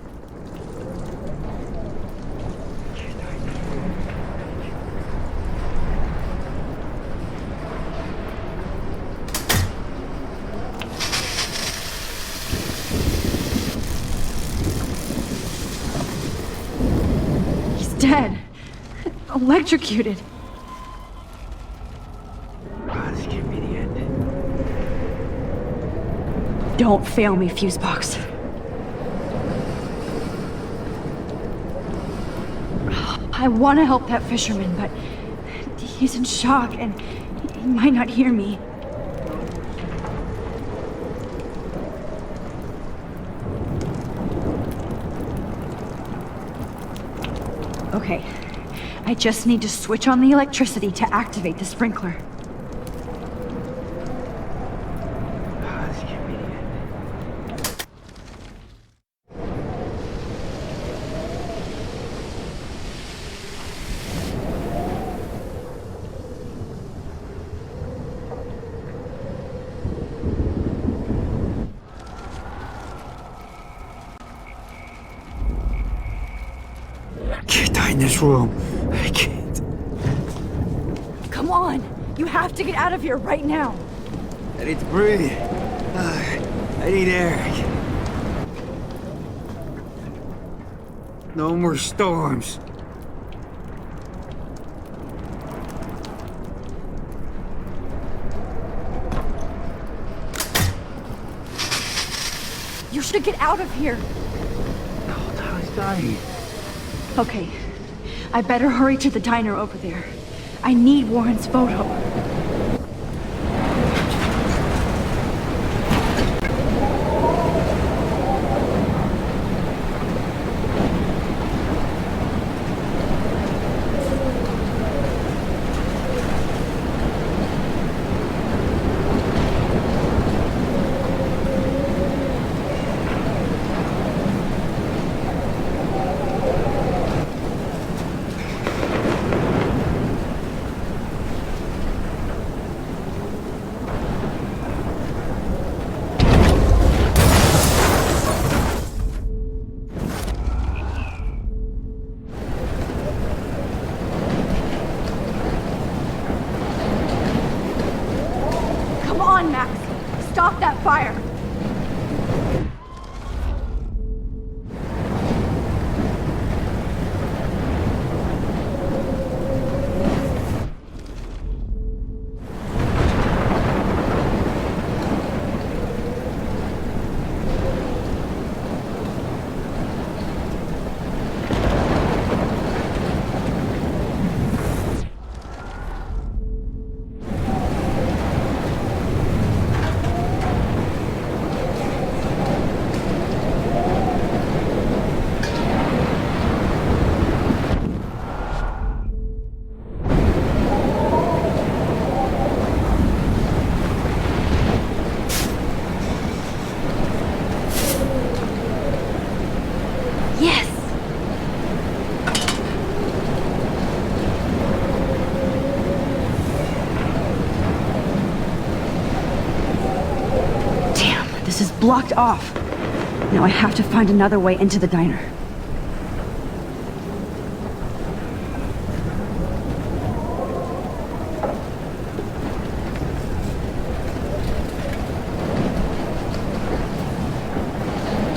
He's dead. Electrocuted. Just give me the end. Don't fail me, Fusebox. I want to help that fisherman, but he's in shock and he might not hear me. Okay, I just need to switch on the electricity to activate the sprinkler. Just give me the end. I can't die in this room. I can't. Come on. You have to get out of here right now. I need to breathe. I need air. No more storms. You should get out of here. Tyler's dying. Okay, I better hurry to the diner over there. I need Warren's photo. Max! Stop that fire! This is blocked off. Now I have to find another way into the diner.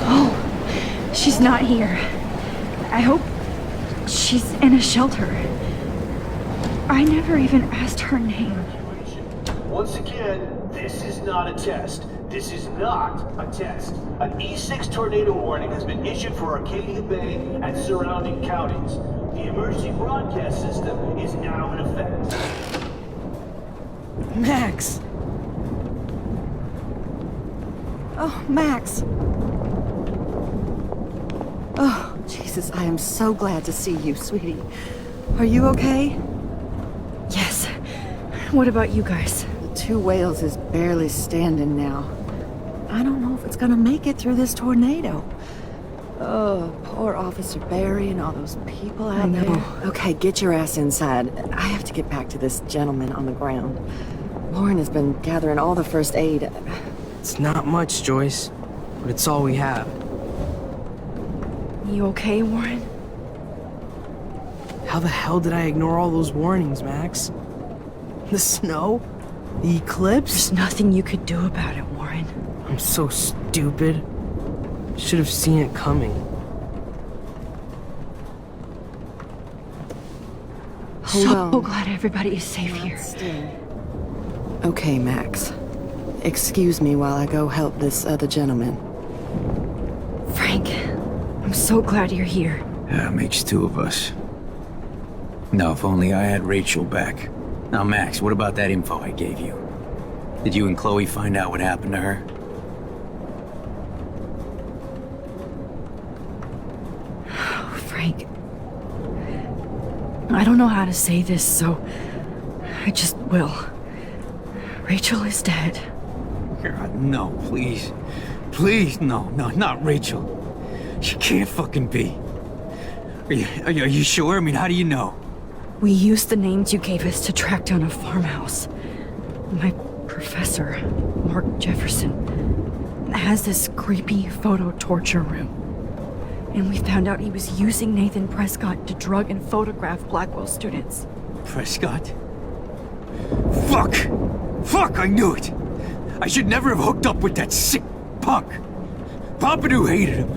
Oh, she's not here. I hope she's in a shelter. I never even asked her name. Once again, this is not a test. This is not a test. An E6 tornado warning has been issued for Arcadia Bay and surrounding counties. The emergency broadcast system is now in effect. Max! Oh, Max! Oh, Jesus, I am so glad to see you, sweetie. Are you okay? Yes. What about you guys? The Two Whales is barely standing now. I don't know if it's gonna make it through this tornado. Oh, poor Officer Barry and all those people out there. Okay, get your ass inside. I have to get back to this gentleman on the ground. Lauren has been gathering all the first aid. It's not much, Joyce, but it's all we have. You okay, Warren? How the hell did I ignore all those warnings, Max? The snow? The eclipse? There's nothing you could do about it, Warren. I'm so stupid. Should have seen it coming. So glad everybody is safe here. Okay, Max. Excuse me while I go help this other gentleman. Frank, I'm so glad you're here. Yeah, makes two of us. Now, if only I had Rachel back. Now, Max, what about that info I gave you? Did you and Chloe find out what happened to her? Frank, I don't know how to say this, so I just will. Rachel is dead. God, no, please. Please, no, not Rachel. She can't fucking be. Are you sure? I mean, how do you know? We used the names you gave us to track down a farmhouse. My professor, Mark Jefferson, has this creepy photo torture room. And we found out he was using Nathan Prescott to drug and photograph Blackwell students. Prescott? Fuck! Fuck, I knew it! I should never have hooked up with that sick punk! Pompidou hated him!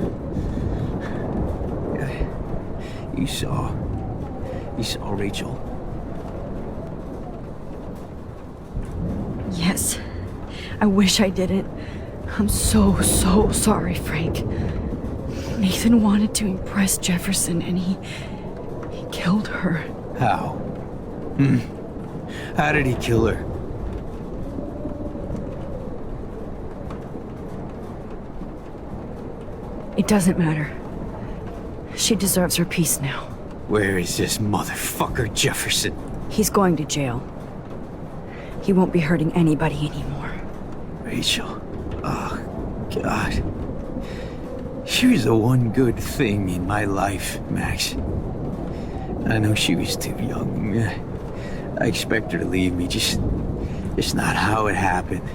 You saw Rachel? Yes. I wish I didn't. I'm so sorry, Frank. Nathan wanted to impress Jefferson, and he killed her. How? How did he kill her? It doesn't matter. She deserves her peace now. Where is this motherfucker Jefferson? He's going to jail. He won't be hurting anybody anymore. Rachel. Oh, God. She was the one good thing in my life, Max. I know she was too young. I expect her to leave me, just not how it happened.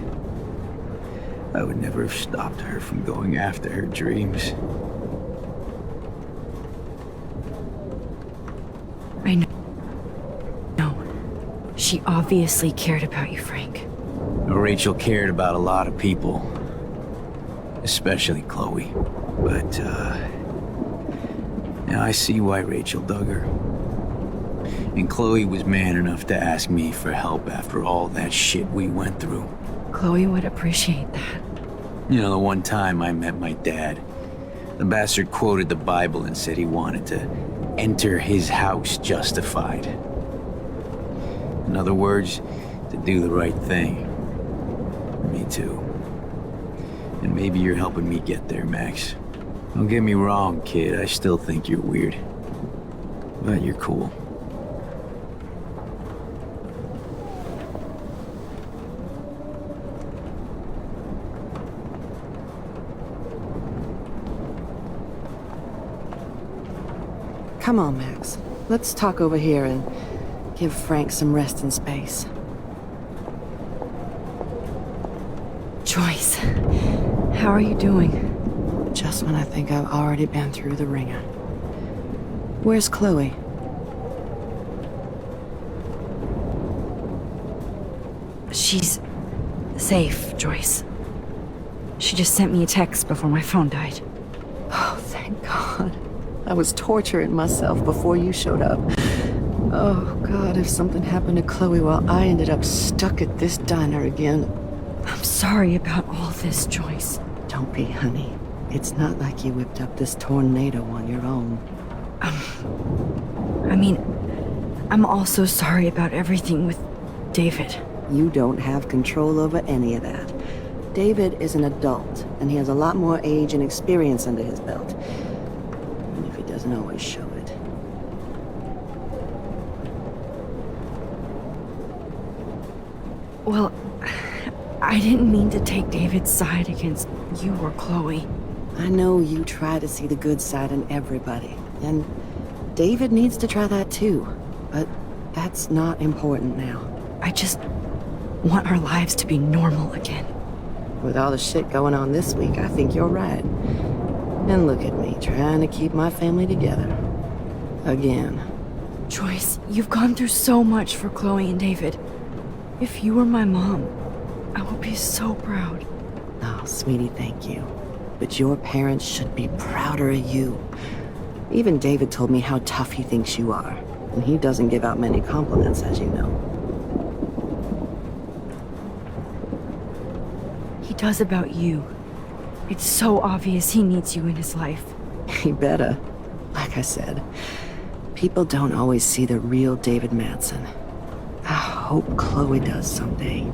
I would never have stopped her from going after her dreams. I know. No. She obviously cared about you, Frank. Well, Rachel cared about a lot of people, especially Chloe. But, now I see why Rachel dug her. And Chloe was man enough to ask me for help after all that shit we went through. Chloe would appreciate that. You know, the one time I met my dad, the bastard quoted the Bible and said he wanted to enter his house justified. In other words, to do the right thing. Me too. And maybe you're helping me get there, Max. Don't get me wrong, kid, I still think you're weird. But you're cool. Come on, Max. Let's talk over here and give Frank some rest and space. Joyce, how are you doing? Just when I think I've already been through the ringer. Where's Chloe? She's safe, Joyce. She just sent me a text before my phone died. Oh, thank God. I was torturing myself before you showed up. Oh, God, if something happened to Chloe while I ended up stuck at this diner again. I'm sorry about all this, Joyce. Don't be, honey. It's not like you whipped up this tornado on your own. I mean, I'm also sorry about everything with David. You don't have control over any of that. David is an adult, and he has a lot more age and experience under his belt. Even if he doesn't always show it. Well, I didn't mean to take David's side against you or Chloe. I know you try to see the good side in everybody, and David needs to try that too, but that's not important now. I just want our lives to be normal again. With all the shit going on this week, I think you're right. And look at me, trying to keep my family together. Again. Joyce, you've gone through so much for Chloe and David. If you were my mom, I would be so proud. Oh, sweetie, thank you. But your parents should be prouder of you. Even David told me how tough he thinks you are. And he doesn't give out many compliments, as you know. He does about you. It's so obvious he needs you in his life. He better. Like I said, people don't always see the real David Madsen. I hope Chloe does someday.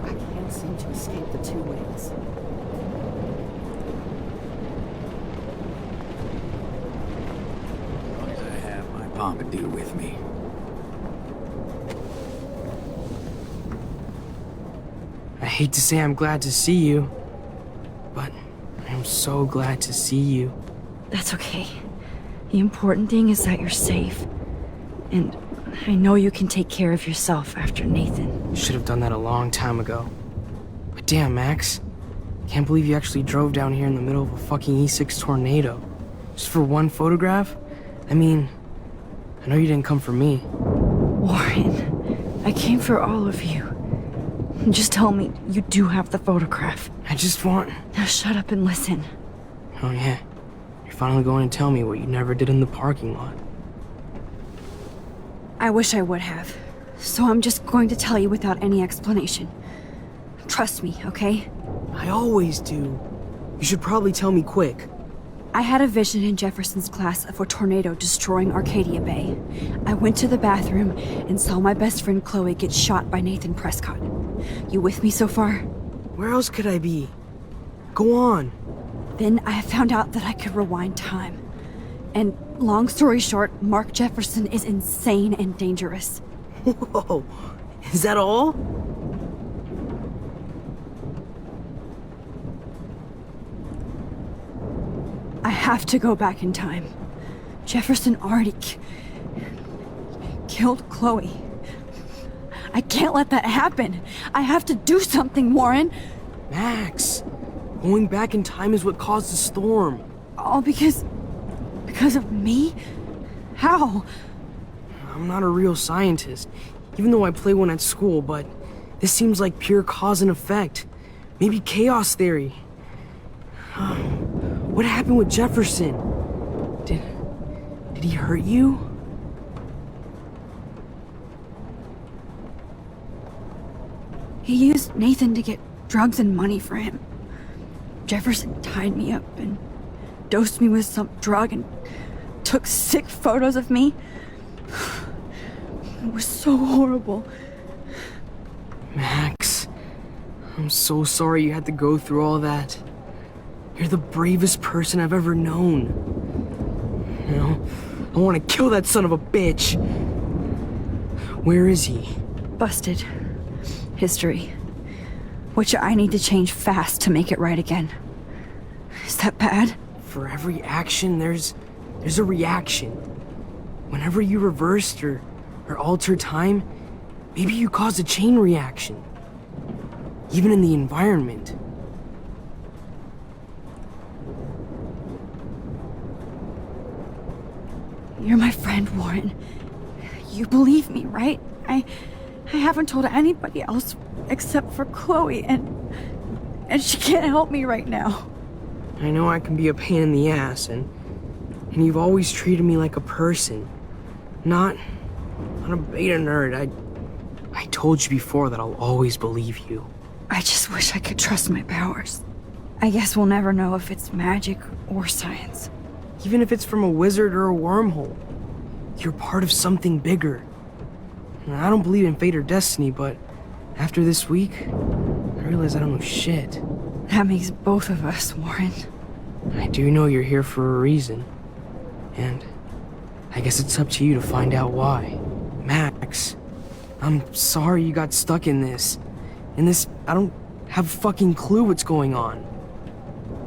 I can't seem to escape the two ways. As long as I have my Pompadour with me. I hate to say I'm glad to see you, but I'm so glad to see you. That's okay. The important thing is that you're safe. And I know you can take care of yourself after Nathan. Should have done that a long time ago. But damn, Max. Can't believe you actually drove down here in the middle of a fucking E6 tornado. Just for one photograph? I mean, I know you didn't come for me. Warren, I came for all of you. Just tell me you do have the photograph. I just want... Now shut up and listen. Oh yeah, you're finally going to tell me what you never did in the parking lot. I wish I would have. So I'm just going to tell you without any explanation. Trust me, okay? I always do. You should probably tell me quick. I had a vision in Jefferson's class of a tornado destroying Arcadia Bay. I went to the bathroom and saw my best friend Chloe get shot by Nathan Prescott. You with me so far? Where else could I be? Go on. Then I found out that I could rewind time. And long story short, Mark Jefferson is insane and dangerous. Whoa, is that all? I have to go back in time. Jefferson already killed Chloe. I can't let that happen. I have to do something, Warren. Max, going back in time is what caused the storm. All because Because of me? How? I'm not a real scientist, even though I play one at school, but this seems like pure cause and effect. Maybe chaos theory. What happened with Jefferson? Did he hurt you? He used Nathan to get drugs and money for him. Jefferson tied me up and dosed me with some drug and took sick photos of me. It was so horrible. Max, I'm so sorry you had to go through all that. You're the bravest person I've ever known. You know, I want to kill that son of a bitch. Where is he? Busted. History. Which I need to change fast to make it right again. Is that bad? For every action, there's a reaction. Whenever you reversed or altered time, maybe you caused a chain reaction. Even in the environment. You're my friend, Warren. You believe me, right? I haven't told anybody else except for Chloe, and she can't help me right now. I know I can be a pain in the ass, and you've always treated me like a person, not a beta nerd. I told you before that I'll always believe you. I just wish I could trust my powers. I guess we'll never know if it's magic or science. Even if it's from a wizard or a wormhole, you're part of something bigger. I don't believe in fate or destiny, but after this week, I realize I don't know shit. That makes both of us, Warren. I do know you're here for a reason. And I guess it's up to you to find out why. Max, I'm sorry you got stuck in this. I don't have a fucking clue what's going on.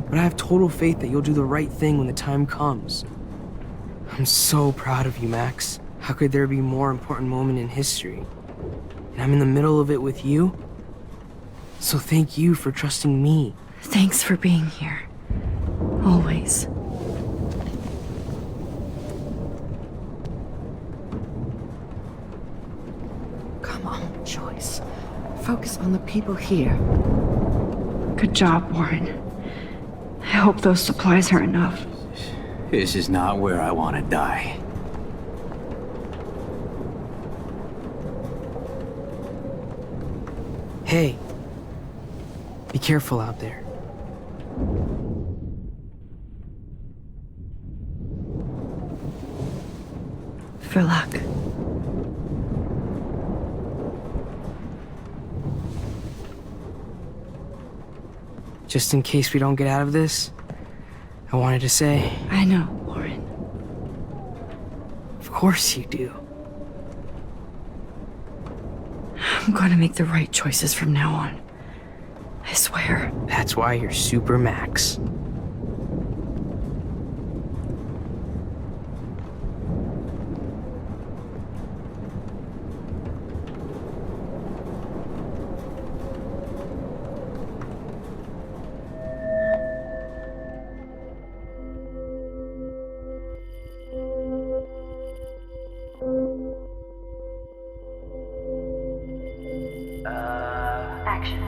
But I have total faith that you'll do the right thing when the time comes. I'm so proud of you, Max. How could there be a more important moment in history? And I'm in the middle of it with you? So thank you for trusting me. Thanks for being here. Always. Come on, Joyce. Focus on the people here. Good job, Warren. I hope those supplies are enough. This is not where I want to die. Hey, be careful out there. For luck. Just in case we don't get out of this, I wanted to say... I know, Warren. Of course you do. I'm going to make the right choices from now on. I swear. That's why you're Super Max. Action.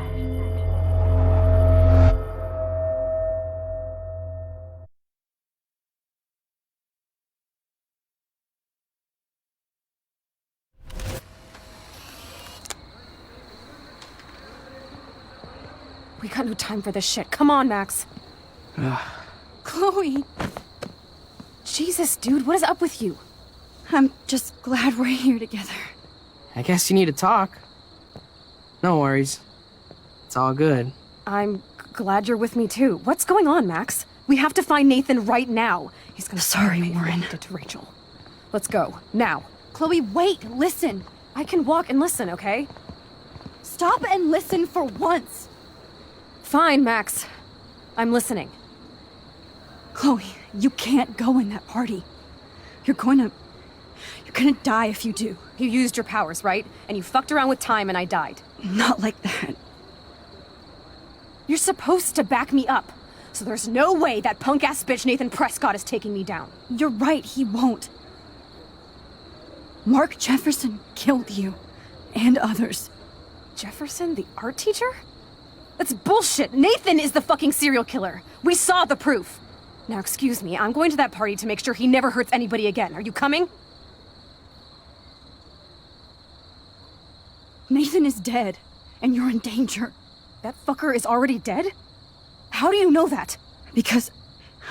We got no time for this shit. Come on, Max. Chloe. Jesus, dude, what is up with you? I'm just glad we're here together. I guess you need to talk. No worries. It's all good. I'm glad you're with me too. What's going on, Max? We have to find Nathan right now. He's gonna Sorry, Warren. Did to Rachel. Let's go now. Chloe, wait. Listen. I can walk and listen, okay? Stop and listen for once. Fine, Max. I'm listening. Chloe, you can't go in that party. You're gonna die if you do. You used your powers, right? And you fucked around with time and I died. Not like that. You're supposed to back me up. So there's no way that punk-ass bitch Nathan Prescott is taking me down. You're right, he won't. Mark Jefferson killed you. And others. Jefferson, the art teacher? That's bullshit! Nathan is the fucking serial killer! We saw the proof! Now excuse me, I'm going to that party to make sure he never hurts anybody again. Are you coming? Nathan is dead, and you're in danger. That fucker is already dead? How do you know that? Because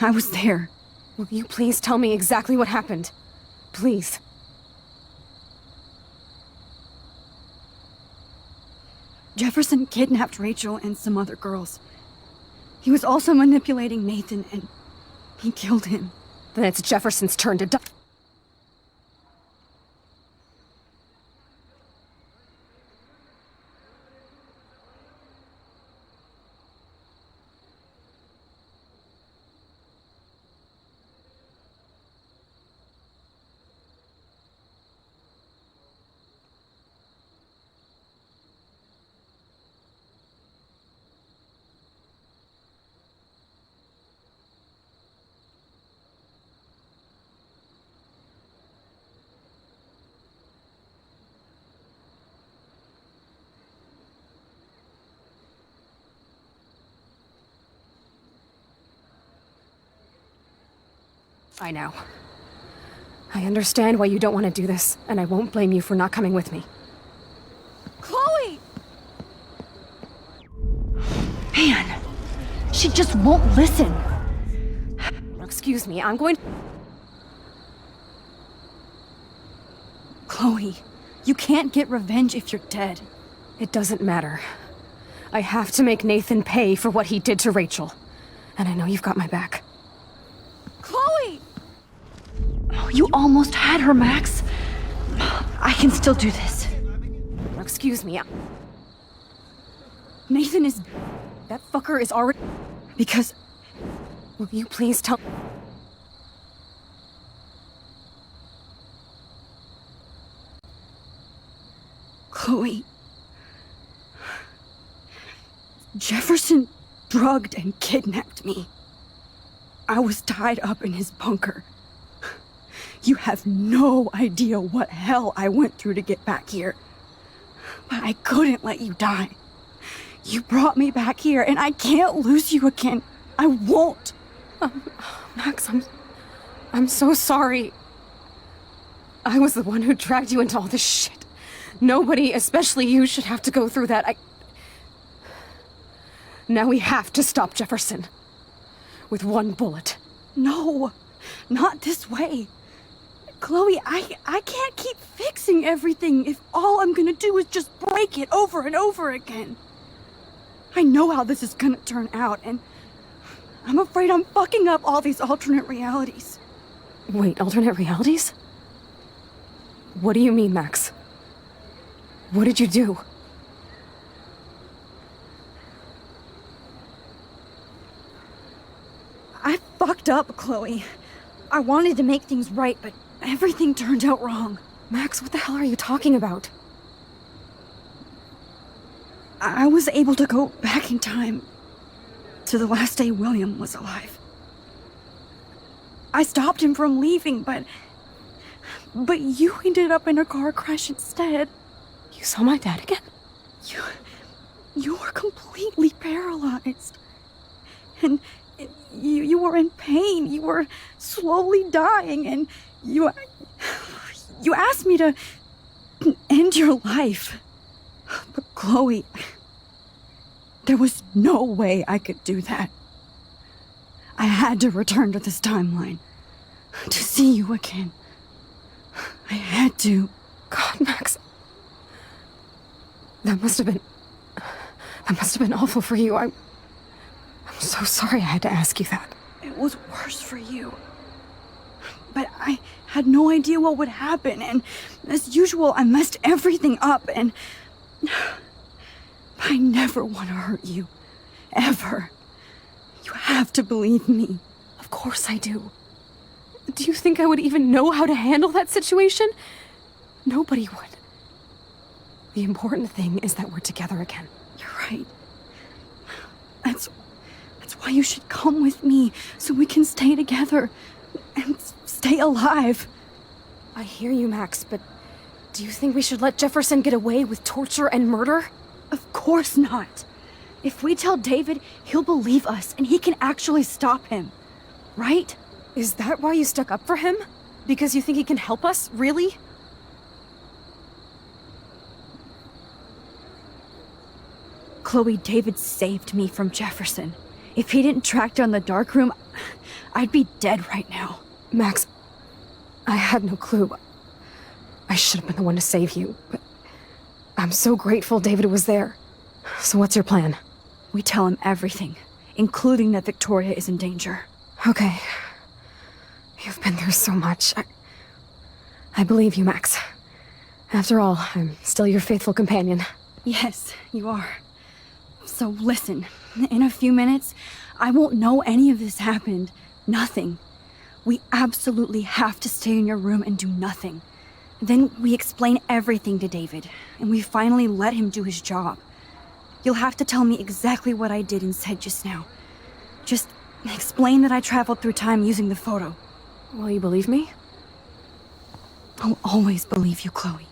I was there. Will you please tell me exactly what happened? Please. Jefferson kidnapped Rachel and some other girls. He was also manipulating Nathan, and he killed him. Then it's Jefferson's turn to die. I know. I understand why you don't want to do this, and I won't blame you for not coming with me. Chloe! Man, she just won't listen. Excuse me, I'm going to... Chloe, you can't get revenge if you're dead. It doesn't matter. I have to make Nathan pay for what he did to Rachel. And I know you've got my back. Chloe! Oh, you almost had her, Max. I can still do this. Excuse me. Nathan is... That fucker is already... Because... Will you please tell... Chloe... Jefferson drugged and kidnapped me. I was tied up in his bunker. You have no idea what hell I went through to get back here. But I couldn't let you die. You brought me back here, and I can't lose you again. I won't. Max, I'm so sorry. I was the one who dragged you into all this shit. Nobody, especially you, should have to go through that. Now we have to stop Jefferson. With one bullet. No, not this way. Chloe, I can't keep fixing everything if all I'm gonna do is just break it over and over again. I know how this is gonna turn out, and I'm afraid I'm fucking up all these alternate realities. Wait, alternate realities? What do you mean, Max? What did you do? I fucked up, Chloe. I wanted to make things right, but everything turned out wrong. Max, what the hell are you talking about? I was able to go back in time to the last day William was alive. I stopped him from leaving, but you ended up in a car crash instead. You saw my dad again? You were completely paralyzed. And you were in pain. You were slowly dying, and you asked me to end your life. But Chloe, there was no way I could do that. I had to return to this timeline to see you again. I had to. God, Max. That must have been awful for you. I'm so sorry I had to ask you that. It was worse for you. But I had no idea what would happen, and as usual, I messed everything up, and I never want to hurt you. Ever. You have to believe me. Of course I do. Do you think I would even know how to handle that situation? Nobody would. The important thing is that we're together again. You're right. That's That's why you should come with me, so we can stay together and stay alive. I hear you, Max, but do you think we should let Jefferson get away with torture and murder? Of course not. If we tell David, he'll believe us and he can actually stop him. Right? Is that why you stuck up for him? Because you think he can help us? Really? Chloe, David saved me from Jefferson. If he didn't track down the dark room, I'd be dead right now. Max, I had no clue. I should have been the one to save you, but I'm so grateful David was there. So what's your plan? We tell him everything, including that Victoria is in danger. Okay. You've been through so much. I believe you, Max. After all, I'm still your faithful companion. Yes, you are. So listen, in a few minutes, I won't know any of this happened. Nothing. We absolutely have to stay in your room and do nothing. Then we explain everything to David, and we finally let him do his job. You'll have to tell me exactly what I did and said just now. Just explain that I traveled through time using the photo. Will you believe me? I'll always believe you, Chloe.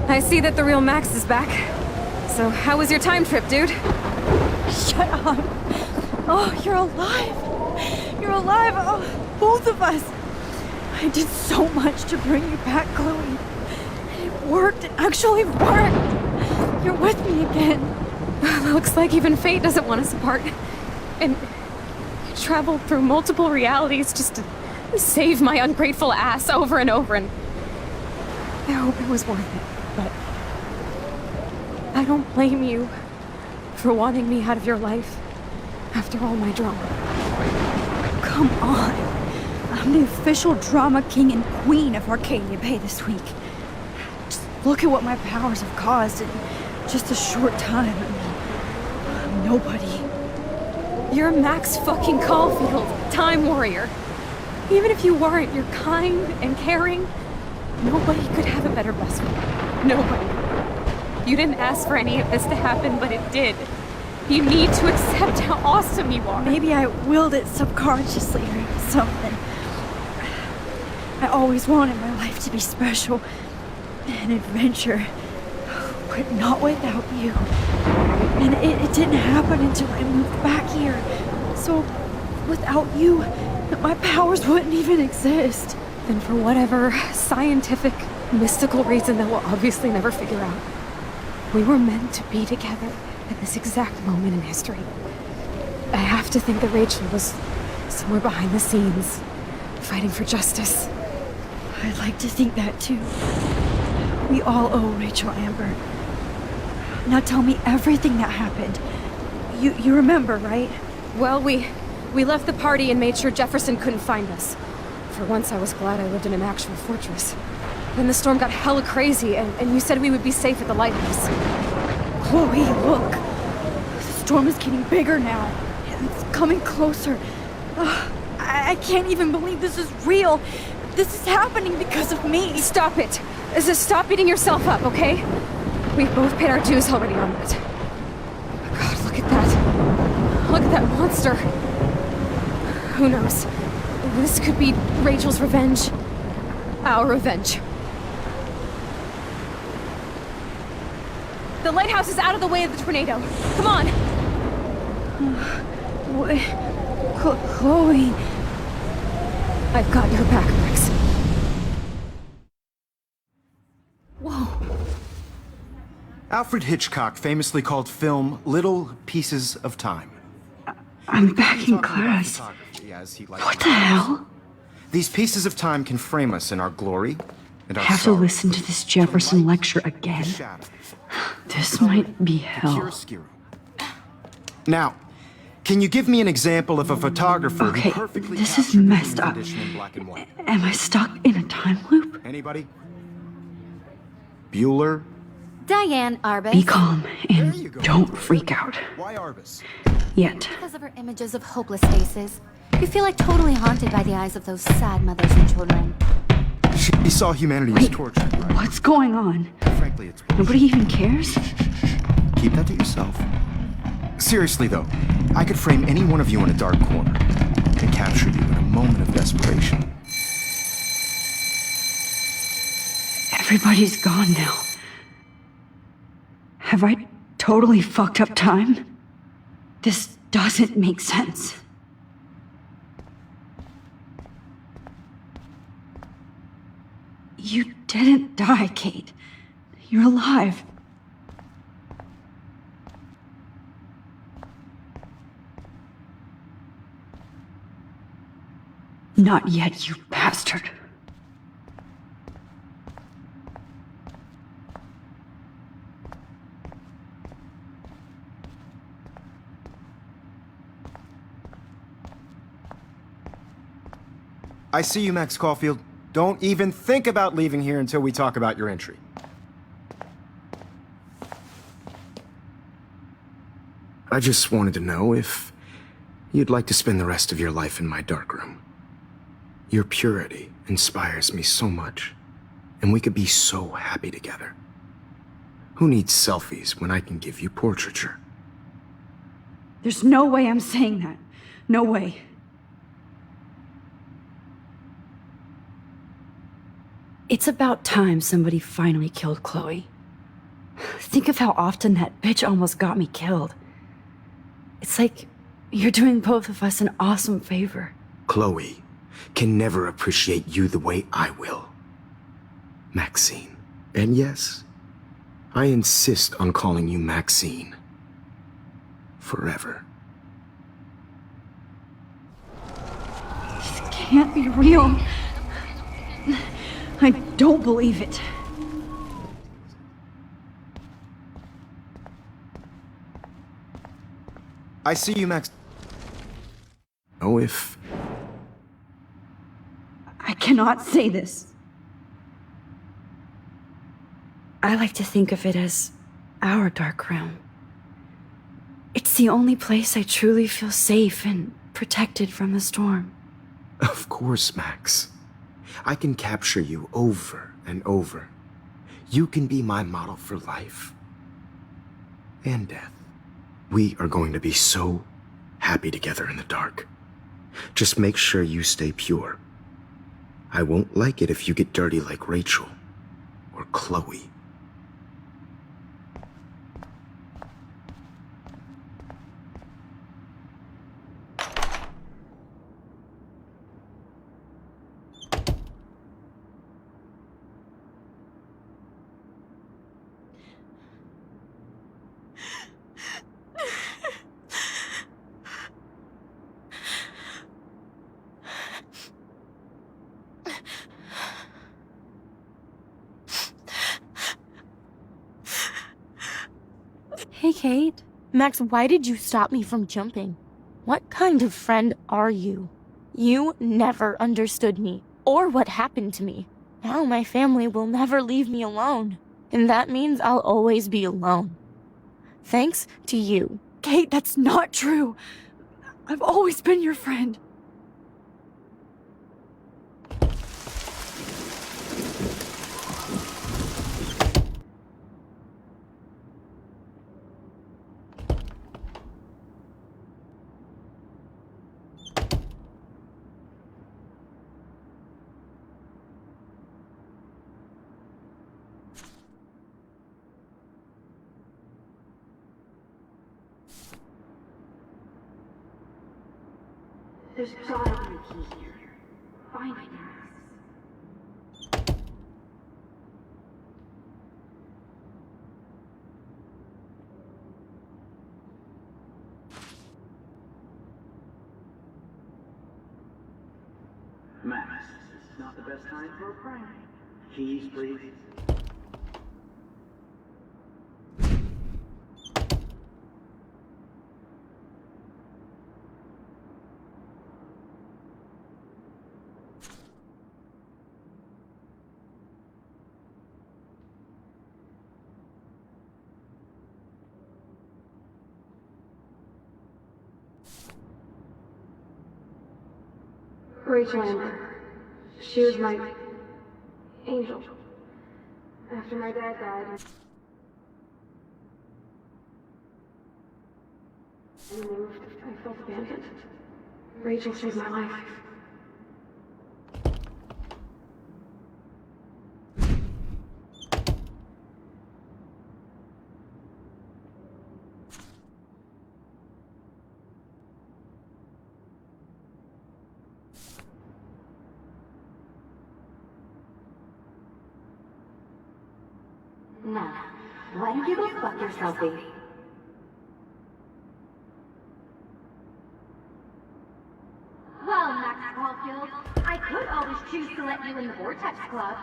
I see that the real Max is back. So how was your time trip, dude? Shut up. Oh, you're alive. You're alive. Oh, both of us. I did so much to bring you back, Chloe. It worked. It actually worked. You're with me again. Looks like even fate doesn't want us apart. And you traveled through multiple realities just to save my ungrateful ass over and over, and I hope it was worth it. But I don't blame you for wanting me out of your life after all my drama. Come on. I'm the official drama king and queen of Arcadia Bay this week. Just look at what my powers have caused in just a short time. I'm nobody. You're Max fucking Caulfield, Time Warrior. Even if you weren't, you're kind and caring. Nobody could have a better best friend. Nobody. You didn't ask for any of this to happen, but it did. You need to accept how awesome you are. Maybe I willed it subconsciously or something. I always wanted my life to be special. An adventure. But not without you. And it didn't happen until I moved back here. So, without you, my powers wouldn't even exist. Then for whatever scientific, mystical reason that we'll obviously never figure out, we were meant to be together at this exact moment in history. I have to think that Rachel was somewhere behind the scenes, fighting for justice. I'd like to think that too. We all owe Rachel Amber. Now tell me everything that happened. You remember, right? Well, we left the party and made sure Jefferson couldn't find us. For once, I was glad I lived in an actual fortress. Then the storm got hella crazy, and you said we would be safe at the lighthouse. Chloe, look. The storm is getting bigger now. It's coming closer. I can't even believe this is real. This is happening because of me. Stop it. Stop beating yourself up, okay? We've both paid our dues already on that. God, look at that. Look at that monster. Who knows? This could be Rachel's revenge. Our revenge. The lighthouse is out of the way of the tornado. Come on! Chloe... I've got your back, Max. Whoa. Alfred Hitchcock famously called film little pieces of time. I'm back in class. What the hell? These pieces of time can frame us in our glory And I our have to sorrow. listen to this Jefferson lecture again. This might be hell. Chiaroscuro. Now, can you give me an example of a photographer Okay, who perfectly this is captured the messed human up. condition in black and white? Am I stuck in a time loop? Anybody? Bueller? Diane Arbus. Be calm and don't freak out. Why Arbus? Yet. Because of her images of hopeless faces. You feel like totally haunted by the eyes of those sad mothers and children. She saw humanity as tortured, right? What's going on? Frankly, it's Nobody even cares? Keep that to yourself. Seriously, though, I could frame any one of you in a dark corner and capture you in a moment of desperation. Everybody's gone now. Have I totally fucked up time? This doesn't make sense. You didn't die, Kate. You're alive. Not yet, you bastard. I see you, Max Caulfield. Don't even think about leaving here until we talk about your entry. I just wanted to know if you'd like to spend the rest of your life in my darkroom. Your purity inspires me so much, and we could be so happy together. Who needs selfies when I can give you portraiture? There's no way I'm saying that. No way. It's about time somebody finally killed Chloe. Think of how often that bitch almost got me killed. It's like you're doing both of us an awesome favor. Chloe can never appreciate you the way I will. Maxine. And yes, I insist on calling you Maxine. Forever. This can't be real. I don't believe it. I see you, Max. Oh, if... I cannot say this. I like to think of it as our dark room. It's the only place I truly feel safe and protected from the storm. Of course, Max. I can capture you over and over. You can be my model for life. And death. We are going to be so happy together in the dark. Just make sure you stay pure. I won't like it if you get dirty like Rachel or Chloe. Hey, Kate. Max, why did you stop me from jumping? What kind of friend are you? You never understood me, or what happened to me. Now my family will never leave me alone, and that means I'll always be alone. Thanks to you. Kate, that's not true. I've always been your friend. There's gotta be a key here. Find it. Max, this is not the best time for a prank. Keys, please. Rachel Amber. She was my angel. After my dad died, I moved. I felt abandoned. Rachel saved my life. Now, why don't you go fuck yourself, baby? Well, Max Caulfield, I could always choose to let you in the Vortex Club.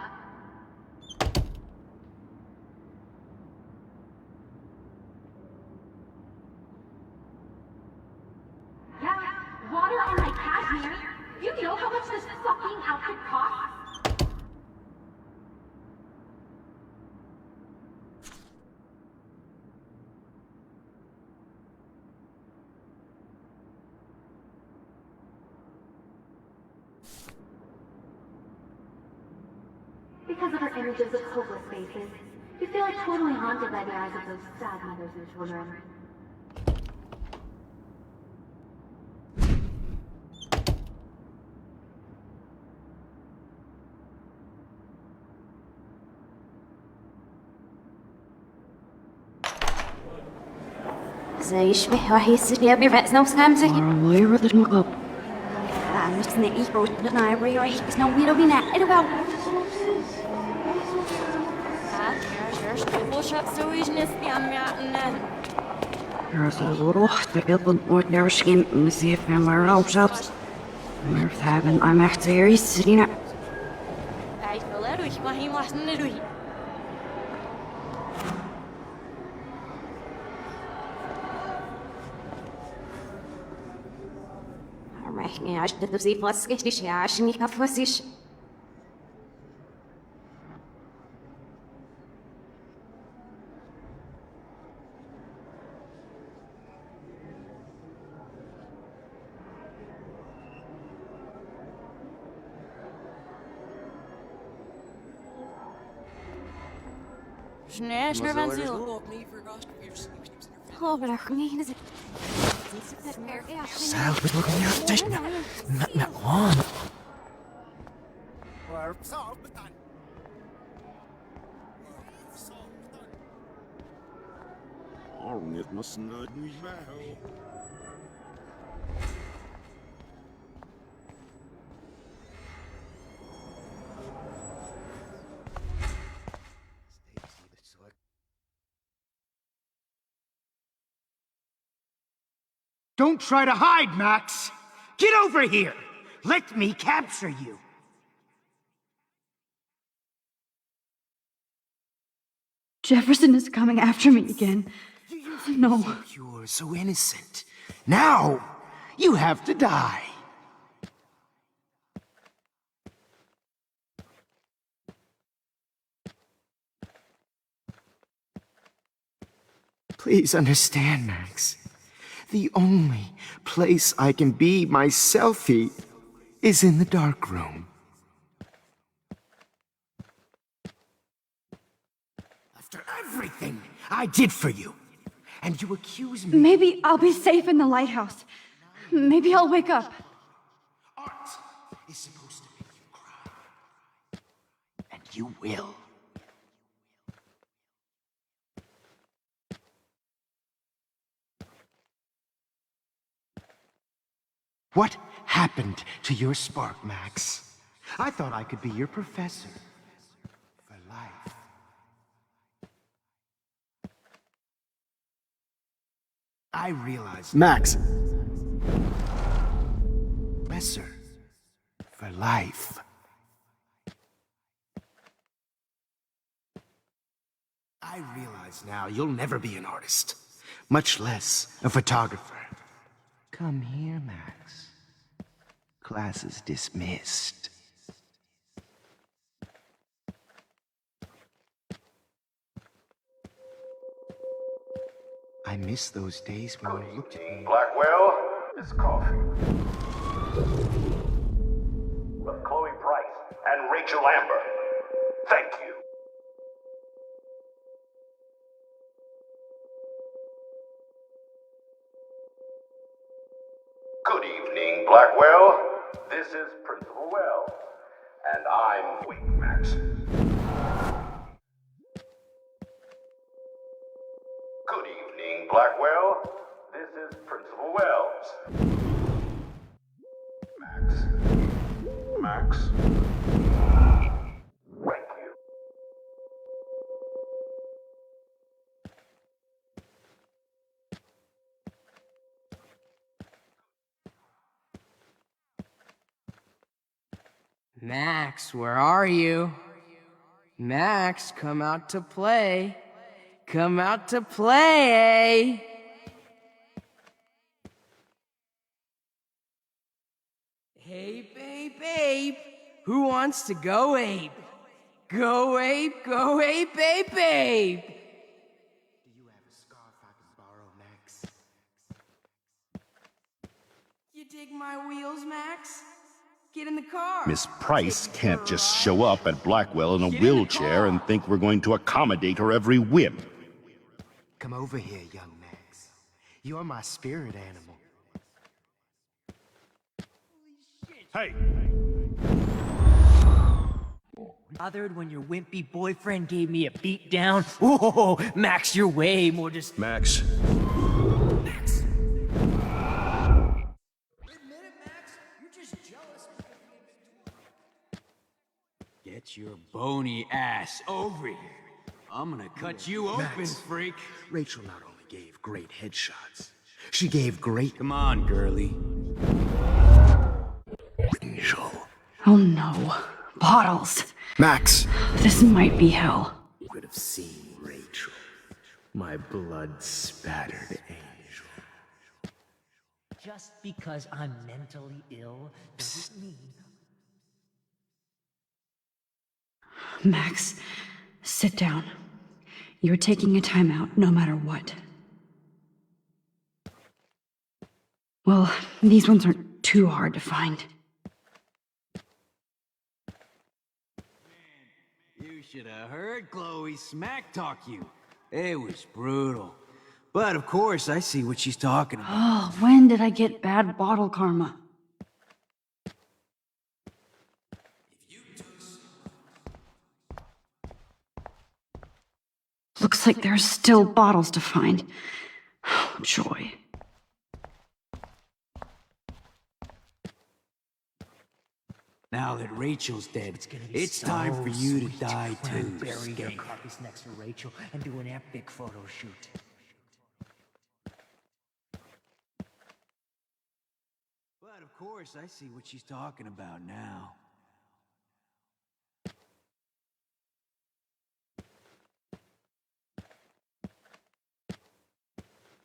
Yeah, water on my cashmere. Do you know how much this fucking outfit costs? Because of her images of hopeless faces, you feel like totally haunted by the eyes of those sad mothers and children. زي يشبه راح يصير يبي رأسنا وسامسك. Where are the smoke? I'm just gonna eat roast and I really is no weirdo be not. It about. There's a little the ordinary skin in the sea of my rope shops. There's having I'm actually sitting up. Ja, ich dachte, sie was richtig, ja, ich nicht auf was ich. Schnell, schnell, wenn sie. Oh, aber doch nicht. Sal, we're looking at this. Not long. It must not be well. Don't try to hide, Max! Get over here! Let me capture you! Jefferson is coming after me again. No. You're so innocent. Now, you have to die. Please understand, Max. The only place I can be myself is in the dark room. After everything I did for you, and you accuse me... Maybe I'll be safe in the lighthouse. Maybe I'll wake up. Art is supposed to make you cry. And you will. What happened to your spark, Max? I thought I could be your professor for life. I realized... Max! Professor for life. I realize now you'll never be an artist, much less a photographer. Come here, Max. Class is dismissed. I miss those days when you looked at me. Blackwell, it's coffee. From Chloe Price and Rachel Amber. Thank you. Good evening, Blackwell. This is Principal Wells, and I'm Wait, Max. Good evening, Blackwell. This is Principal Wells. Max. Thank you. Max, where are you? Max, come out to play. Come out to play. Hey, babe. Who wants to go ape? Go ape, babe. Do you have a scarf I can borrow, Max? You dig my wheels, Max? Get in the car. Miss Price can't just show up at Blackwell in a wheelchair and think we're going to accommodate her every whim. Come over here, young Max. You're my spirit animal. Hey! Bothered when your wimpy boyfriend gave me a beat down? Whoa, Max, you're way more just... Max. Max! Get your bony ass over here. I'm gonna cut you open, Max, freak. Rachel not only gave great headshots, she gave great... Come on, girlie. Angel. Oh no. Bottles. Max! This might be hell. You could have seen Rachel. My blood-spattered angel. Just because I'm mentally ill doesn't mean... Max, sit down. You're taking a timeout no matter what. Well, these ones aren't too hard to find. You should have heard Chloe smack talk you. It was brutal. But of course, I see what she's talking about. Oh, when did I get bad bottle karma? Looks like there's still bottles to find. Oh, joy. Now that Rachel's dead, it's time for you to die too. Bury your copies next to Rachel and do an epic photo shoot. But of course, I see what she's talking about now.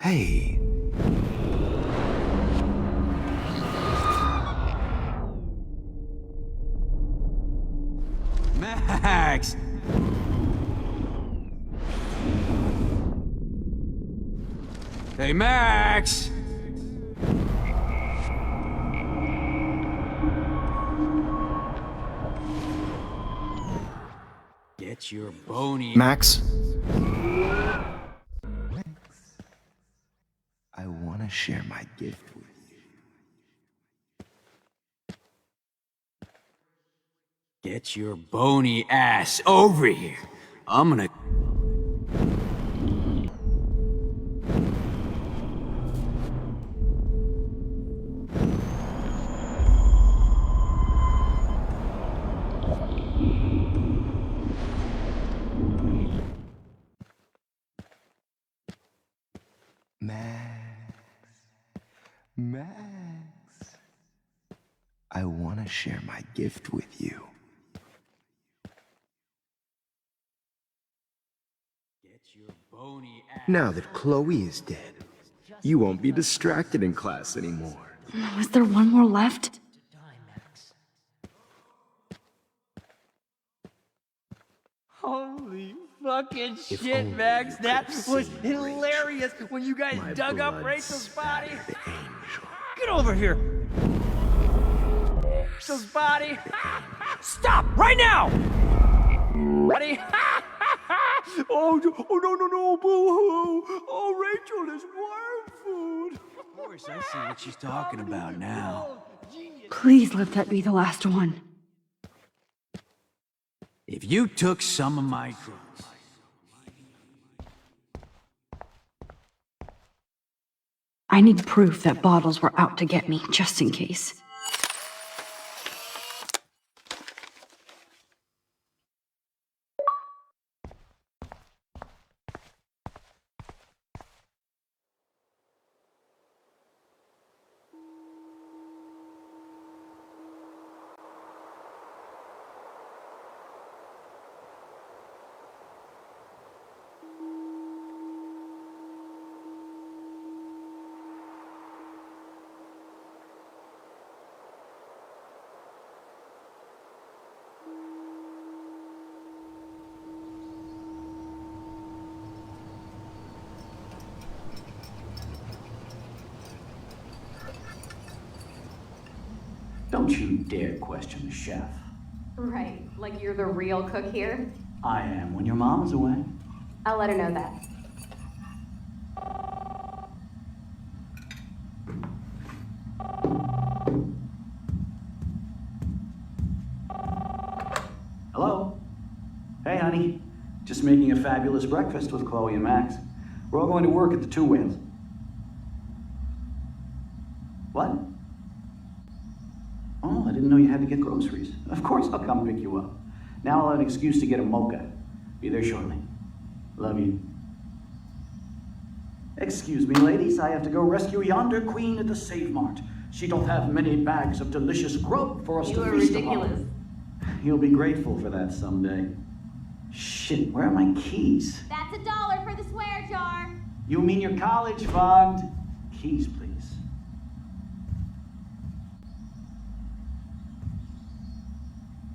Hey. Max! Hey, Max! Get your bony... Max? I want to share my gift with you. Get your bony ass over here. I'm gonna... Max, I want to share my gift with you. Get Now that Chloe is dead, you won't be distracted in class anymore. Was there one more left? Holy fucking shit, Max. That was hilarious when you guys dug up Rachel's body. Get over here. Rachel's body. Stop right now! Buddy. Oh, no, boo-hoo. Oh, Rachel is worm food. Of course, I see what she's talking about now. Please let that be the last one. If you took some of my drugs... I need proof that bottles were out to get me, just in case. Don't you dare question the chef. Right, like you're the real cook here? I am when your mom is away. I'll let her know that. Hello? Hey, honey. Just making a fabulous breakfast with Chloe and Max. We're all going to work at the Two Whales. What? Oh, I didn't know you had to get groceries. Of course I'll come pick you up. Now I'll have an excuse to get a mocha. Be there shortly. Love you. Excuse me, ladies. I have to go rescue yonder queen at the Save Mart. She doth have many bags of delicious grub for us to feast upon. You'll be grateful for that someday. Shit, where are my keys? That's $1 for the swear jar. You mean your college fund? Keys, please.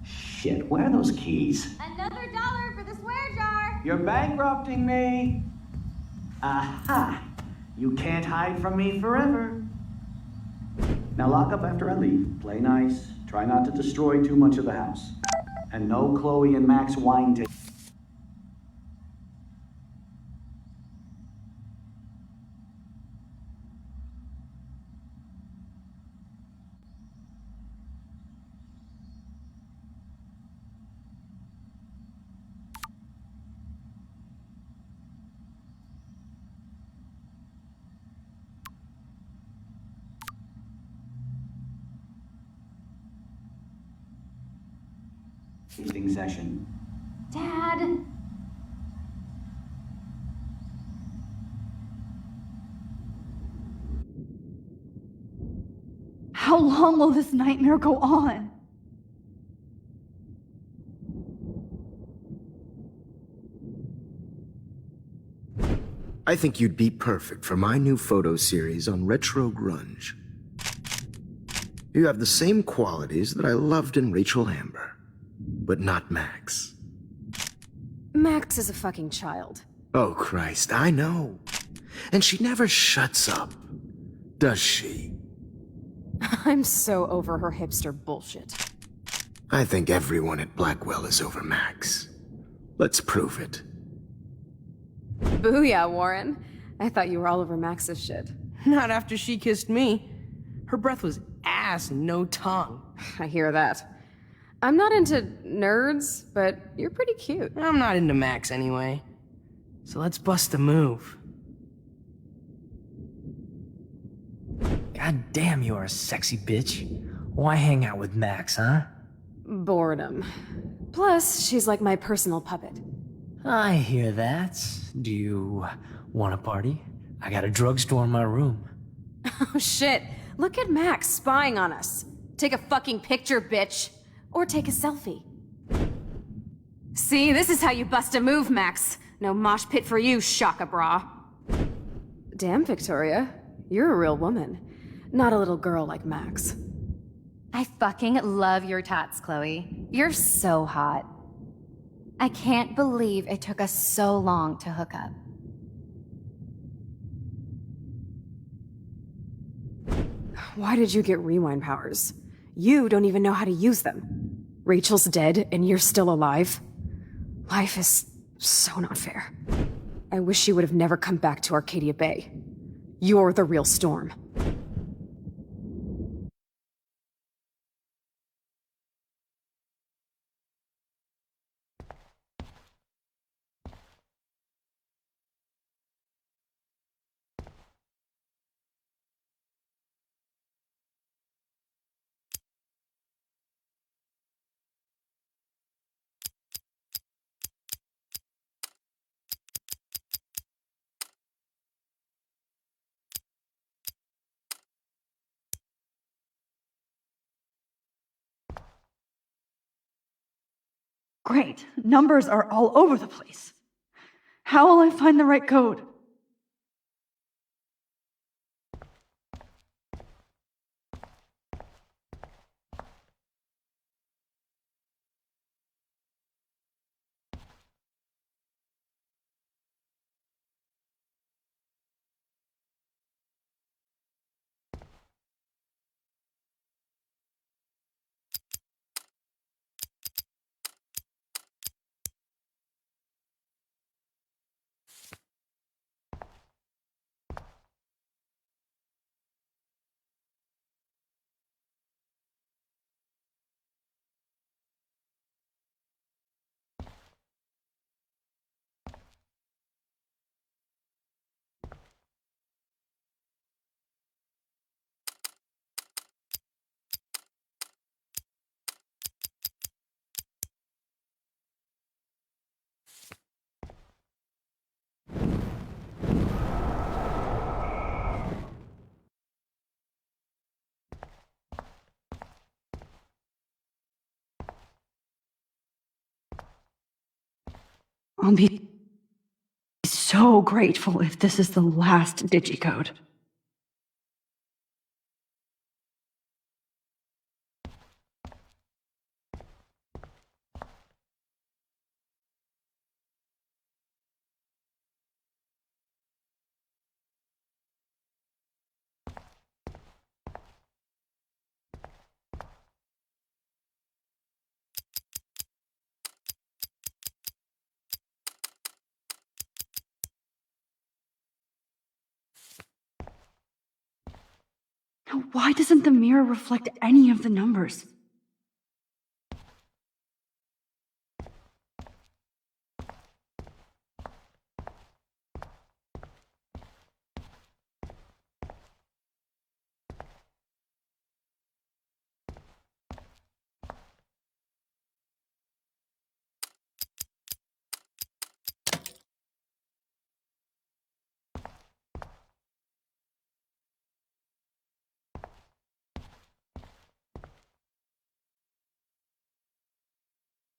Shit, where are those keys? Another $1 for the swear jar. You're bankrupting me. Aha! You can't hide from me forever. Now lock up after I leave. Play nice. Try not to destroy too much of the house. And no Chloe and Max wine tasting. Session. Dad. How long will this nightmare go on? I think you'd be perfect for my new photo series on retro grunge. You have the same qualities that I loved in Rachel Amber, but not Max. Max is a fucking child. Oh, Christ, I know. And she never shuts up, does she? I'm so over her hipster bullshit. I think everyone at Blackwell is over Max. Let's prove it. Booyah, Warren. I thought you were all over Max's shit. Not after she kissed me. Her breath was ass and no tongue. I hear that. I'm not into nerds, but you're pretty cute. I'm not into Max anyway. So let's bust a move. God damn, you're a sexy bitch. Why hang out with Max, huh? Boredom. Plus, she's like my personal puppet. I hear that. Do you want a party? I got a drugstore in my room. Oh shit, look at Max spying on us. Take a fucking picture, bitch. Or take a selfie. See, this is how you bust a move, Max. No mosh pit for you, Shaka Bra. Damn, Victoria. You're a real woman. Not a little girl like Max. I fucking love your tats, Chloe. You're so hot. I can't believe it took us so long to hook up. Why did you get rewind powers? You don't even know how to use them. Rachel's dead and you're still alive. Life is so not fair. I wish you would have never come back to Arcadia Bay. You're the real Storm. Great. Numbers are all over the place. How will I find the right code? I'll be so grateful if this is the last digicode. Now, why doesn't the mirror reflect any of the numbers?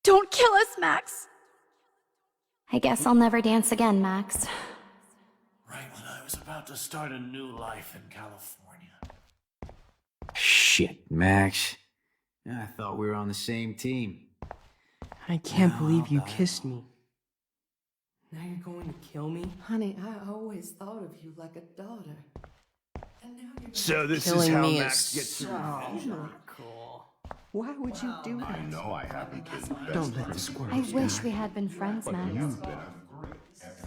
Don't kill us, Max! I guess I'll never dance again, Max. Right when I was about to start a new life in California. Shit, Max. I thought we were on the same team. I can't believe you kissed me. Now you're going to kill me? Honey, I always thought of you like a daughter. And now you're So this is Killing how me Max is gets so revenge. not cool. Why would you do that? I know I haven't been the best. Don't let the squirrel I wish we had been friends, Max.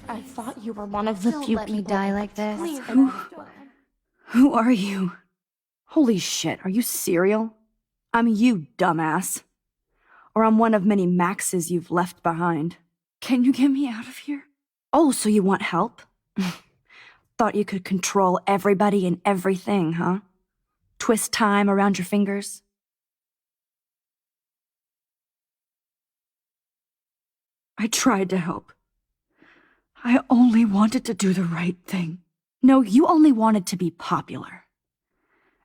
I thought you were one of the Don't few let me people. die like this. Who are you? Holy shit, are you serial? I'm you, dumbass. Or I'm one of many Maxes you've left behind. Can you get me out of here? Oh, so you want help? Thought you could control everybody and everything, huh? Twist time around your fingers? I tried to help. I only wanted to do the right thing. No, you only wanted to be popular.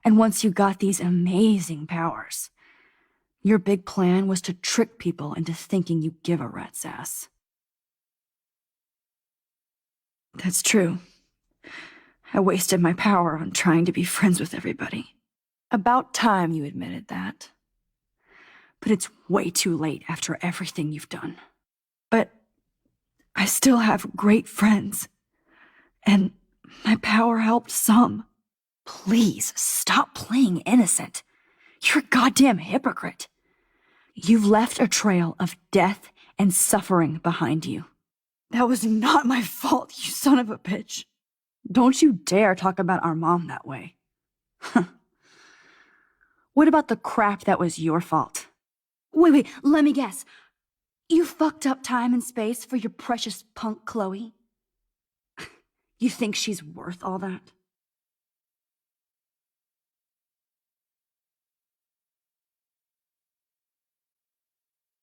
And once you got these amazing powers, your big plan was to trick people into thinking you give a rat's ass. That's true. I wasted my power on trying to be friends with everybody. About time you admitted that. But it's way too late after everything you've done. But I still have great friends. And my power helped some. Please, stop playing innocent. You're a goddamn hypocrite. You've left a trail of death and suffering behind you. That was not my fault, you son of a bitch. Don't you dare talk about our mom that way. What about the crap that was your fault? Wait, let me guess. You fucked up time and space for your precious punk Chloe? You think she's worth all that?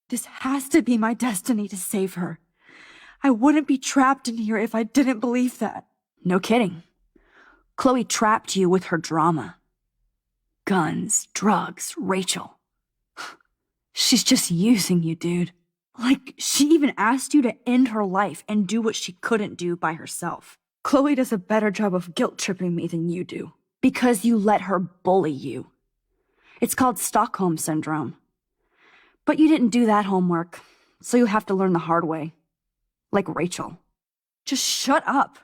This has to be my destiny to save her. I wouldn't be trapped in here if I didn't believe that. No kidding. Chloe trapped you with her drama. Guns, drugs, Rachel. She's just using you, dude. Like, she even asked you to end her life and do what she couldn't do by herself. Chloe does a better job of guilt-tripping me than you do. Because you let her bully you. It's called Stockholm Syndrome. But you didn't do that homework, so you'll have to learn the hard way. Like Rachel. Just shut up.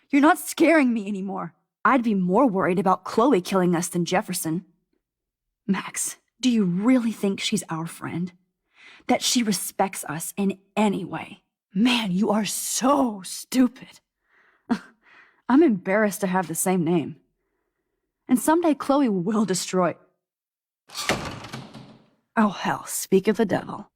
You're not scaring me anymore. I'd be more worried about Chloe killing us than Jefferson. Max, do you really think she's our friend? That she respects us in any way? Man, you are so stupid. I'm embarrassed to have the same name. And someday Chloe will destroy... Oh hell, speak of the devil.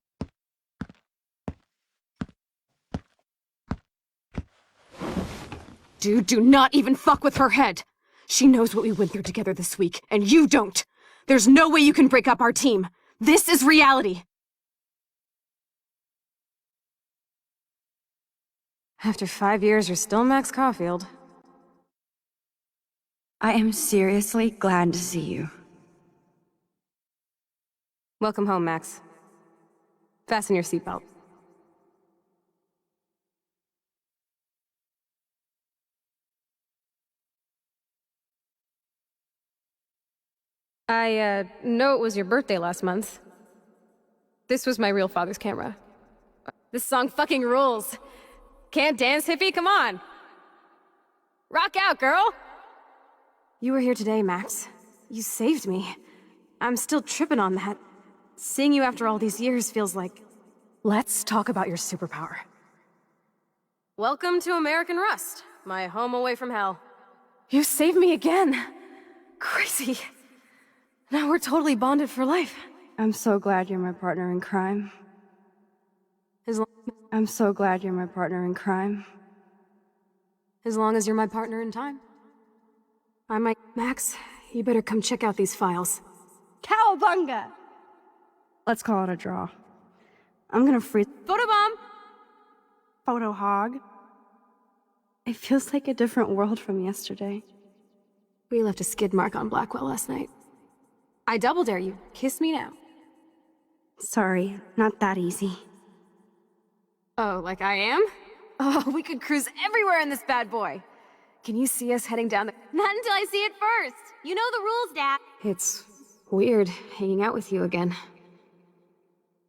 Dude, do not even fuck with her head. She knows what we went through together this week, and you don't. There's no way you can break up our team. This is reality. After 5 years, you're still Max Caulfield. I am seriously glad to see you. Welcome home, Max. Fasten your seatbelt. I know it was your birthday last month. This was my real father's camera. This song fucking rules. Can't dance, hippie? Come on. Rock out, girl! You were here today, Max. You saved me. I'm still tripping on that. Seeing you after all these years feels like... Let's talk about your superpower. Welcome to American Rust, my home away from hell. You saved me again. Crazy. Now we're totally bonded for life. I'm so glad you're my partner in crime. I'm so glad you're my partner in crime. As long as you're my partner in time. I might... Max, you better come check out these files. Cowabunga! Let's call it a draw. I'm gonna freeze... Photobomb! Photo hog. It feels like a different world from yesterday. We left a skid mark on Blackwell last night. I double dare you. Kiss me now. Sorry, not that easy. Oh, like I am? Oh, we could cruise everywhere in this bad boy. Can you see us heading down the... Not until I see it first. You know the rules, Dad. It's weird hanging out with you again.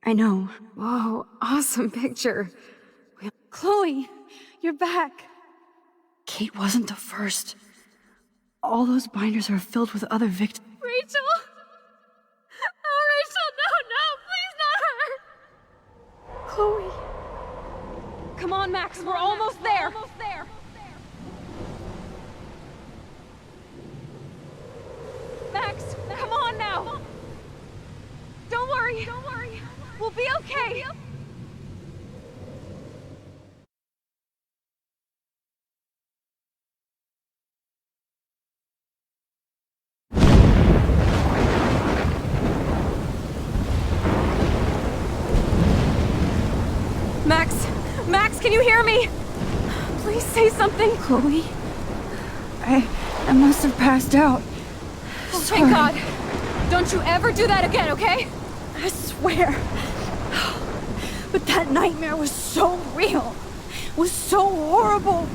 I know. Whoa, awesome picture. Chloe, you're back. Kate wasn't the first. All those binders are filled with other victims. Rachel! Oh, Rachel, no, please not her! Chloe. Come on, Max, we're almost there. Max, come on now. Don't worry. We'll be okay. Max, can you hear me? Please say something. Chloe? I must have passed out. Oh, thank God. Don't you ever do that again, okay? I swear. But that nightmare was so real. Was so horrible.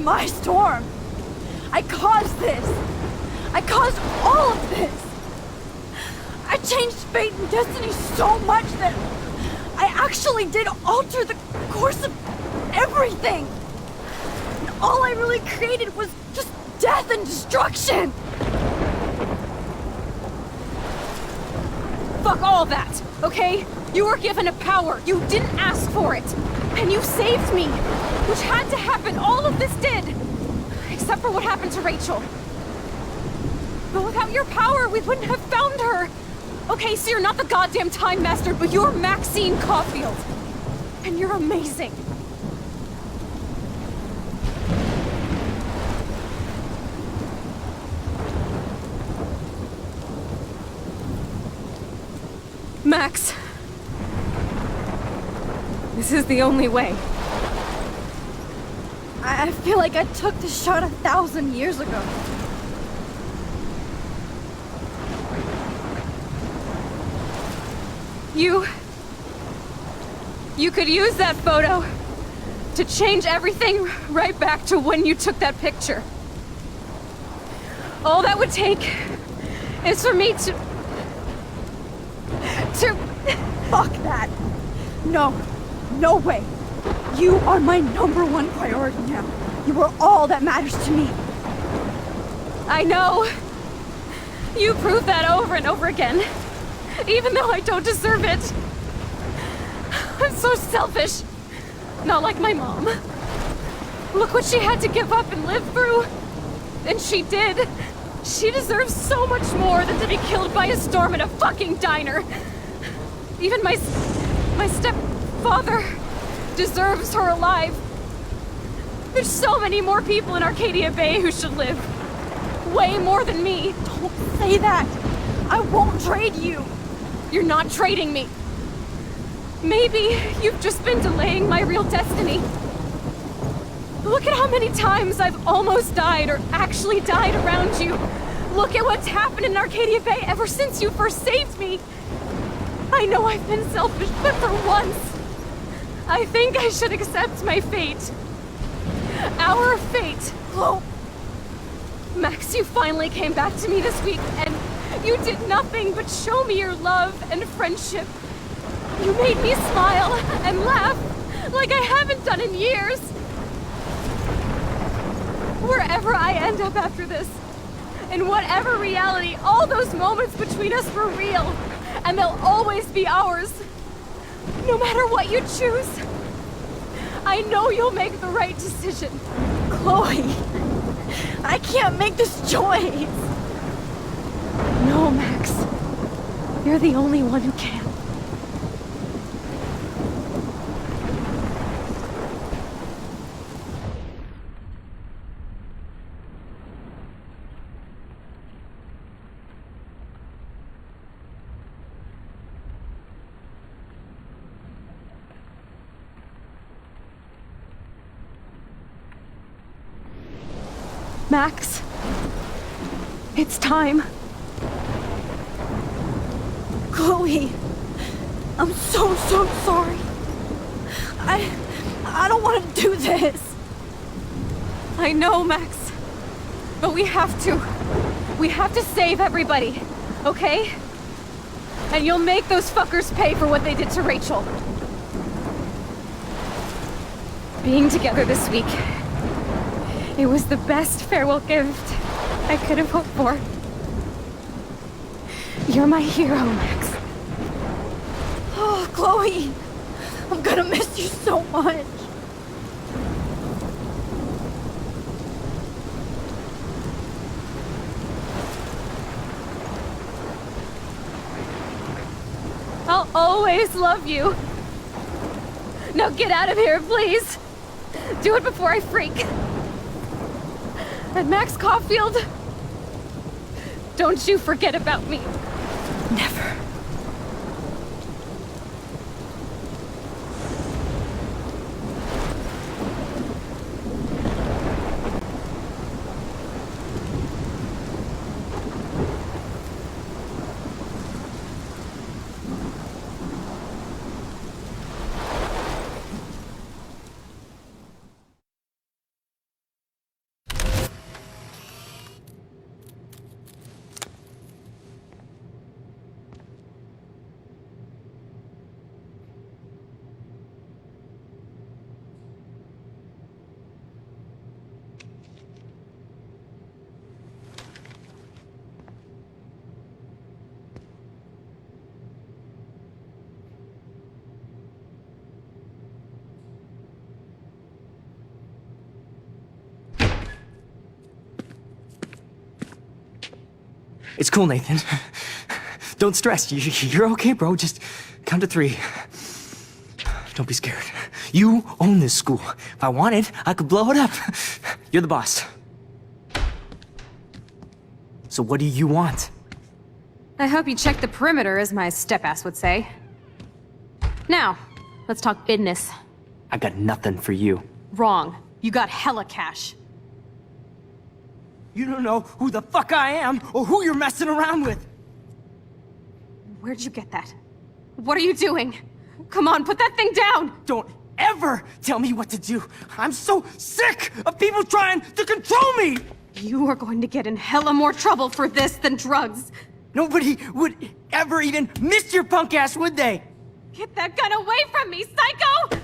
my storm. I caused this. I caused all of this. I changed fate and destiny so much that I actually did alter the course of everything. And all I really created was just death and destruction. Fuck all that, okay? You were given a power. You didn't ask for it. And you saved me, which had to happen. All of this did. Except for what happened to Rachel. But without your power, we wouldn't have found her. Okay, so you're not the goddamn Time Master, but you're Maxine Caulfield. And you're amazing. Max. This is the only way. I feel like I took the shot 1,000 years ago. You could use that photo to change everything right back to when you took that picture. All that would take is for me to... Fuck that. No. No way. You are my #1 priority now. You are all that matters to me. I know. You proved that over and over again. Even though I don't deserve it. I'm so selfish. Not like my mom. Look what she had to give up and live through. And she did. She deserves so much more than to be killed by a storm in a fucking diner. Even my stepfather deserves her alive. There's so many more people in Arcadia Bay who should live. Way more than me. Don't say that. I won't trade you. You're not trading me. Maybe you've just been delaying my real destiny. Look at how many times I've almost died or actually died around you. Look at what's happened in Arcadia Bay ever since you first saved me. I know I've been selfish, but for once, I think I should accept my fate. Our fate. Chloe. Max, you finally came back to me this week, and you did nothing but show me your love and friendship. You made me smile and laugh like I haven't done in years. Wherever I end up after this, in whatever reality, all those moments between us were real, and they'll always be ours. No matter what you choose, I know you'll make the right decision. Chloe, I can't make this choice. No, Max. You're the only one who can. Max, it's time. Chloe, I'm so sorry. I don't want to do this. I know, Max, but we have to. We have to save everybody, okay? And you'll make those fuckers pay for what they did to Rachel. Being together this week, it was the best farewell gift I could have hoped for. You're my hero, Max. Oh, Chloe, I'm gonna miss you so much. I'll always love you. Now get out of here, please. Do it before I freak. And Max Caulfield, don't you forget about me. Never. It's cool, Nathan. Don't stress. You're okay, bro. Just count to 3. Don't be scared. You own this school. If I wanted, I could blow it up. You're the boss. So what do you want? I hope you check the perimeter, as my step-ass would say. Now, let's talk business. I got nothing for you. Wrong. You got hella cash. You don't know who the fuck I am or who you're messing around with. Where'd you get that? What are you doing? Come on, put that thing down! Don't ever tell me what to do. I'm so sick of people trying to control me! You are going to get in hella more trouble for this than drugs. Nobody would ever even miss your punk ass, would they? Get that gun away from me, psycho!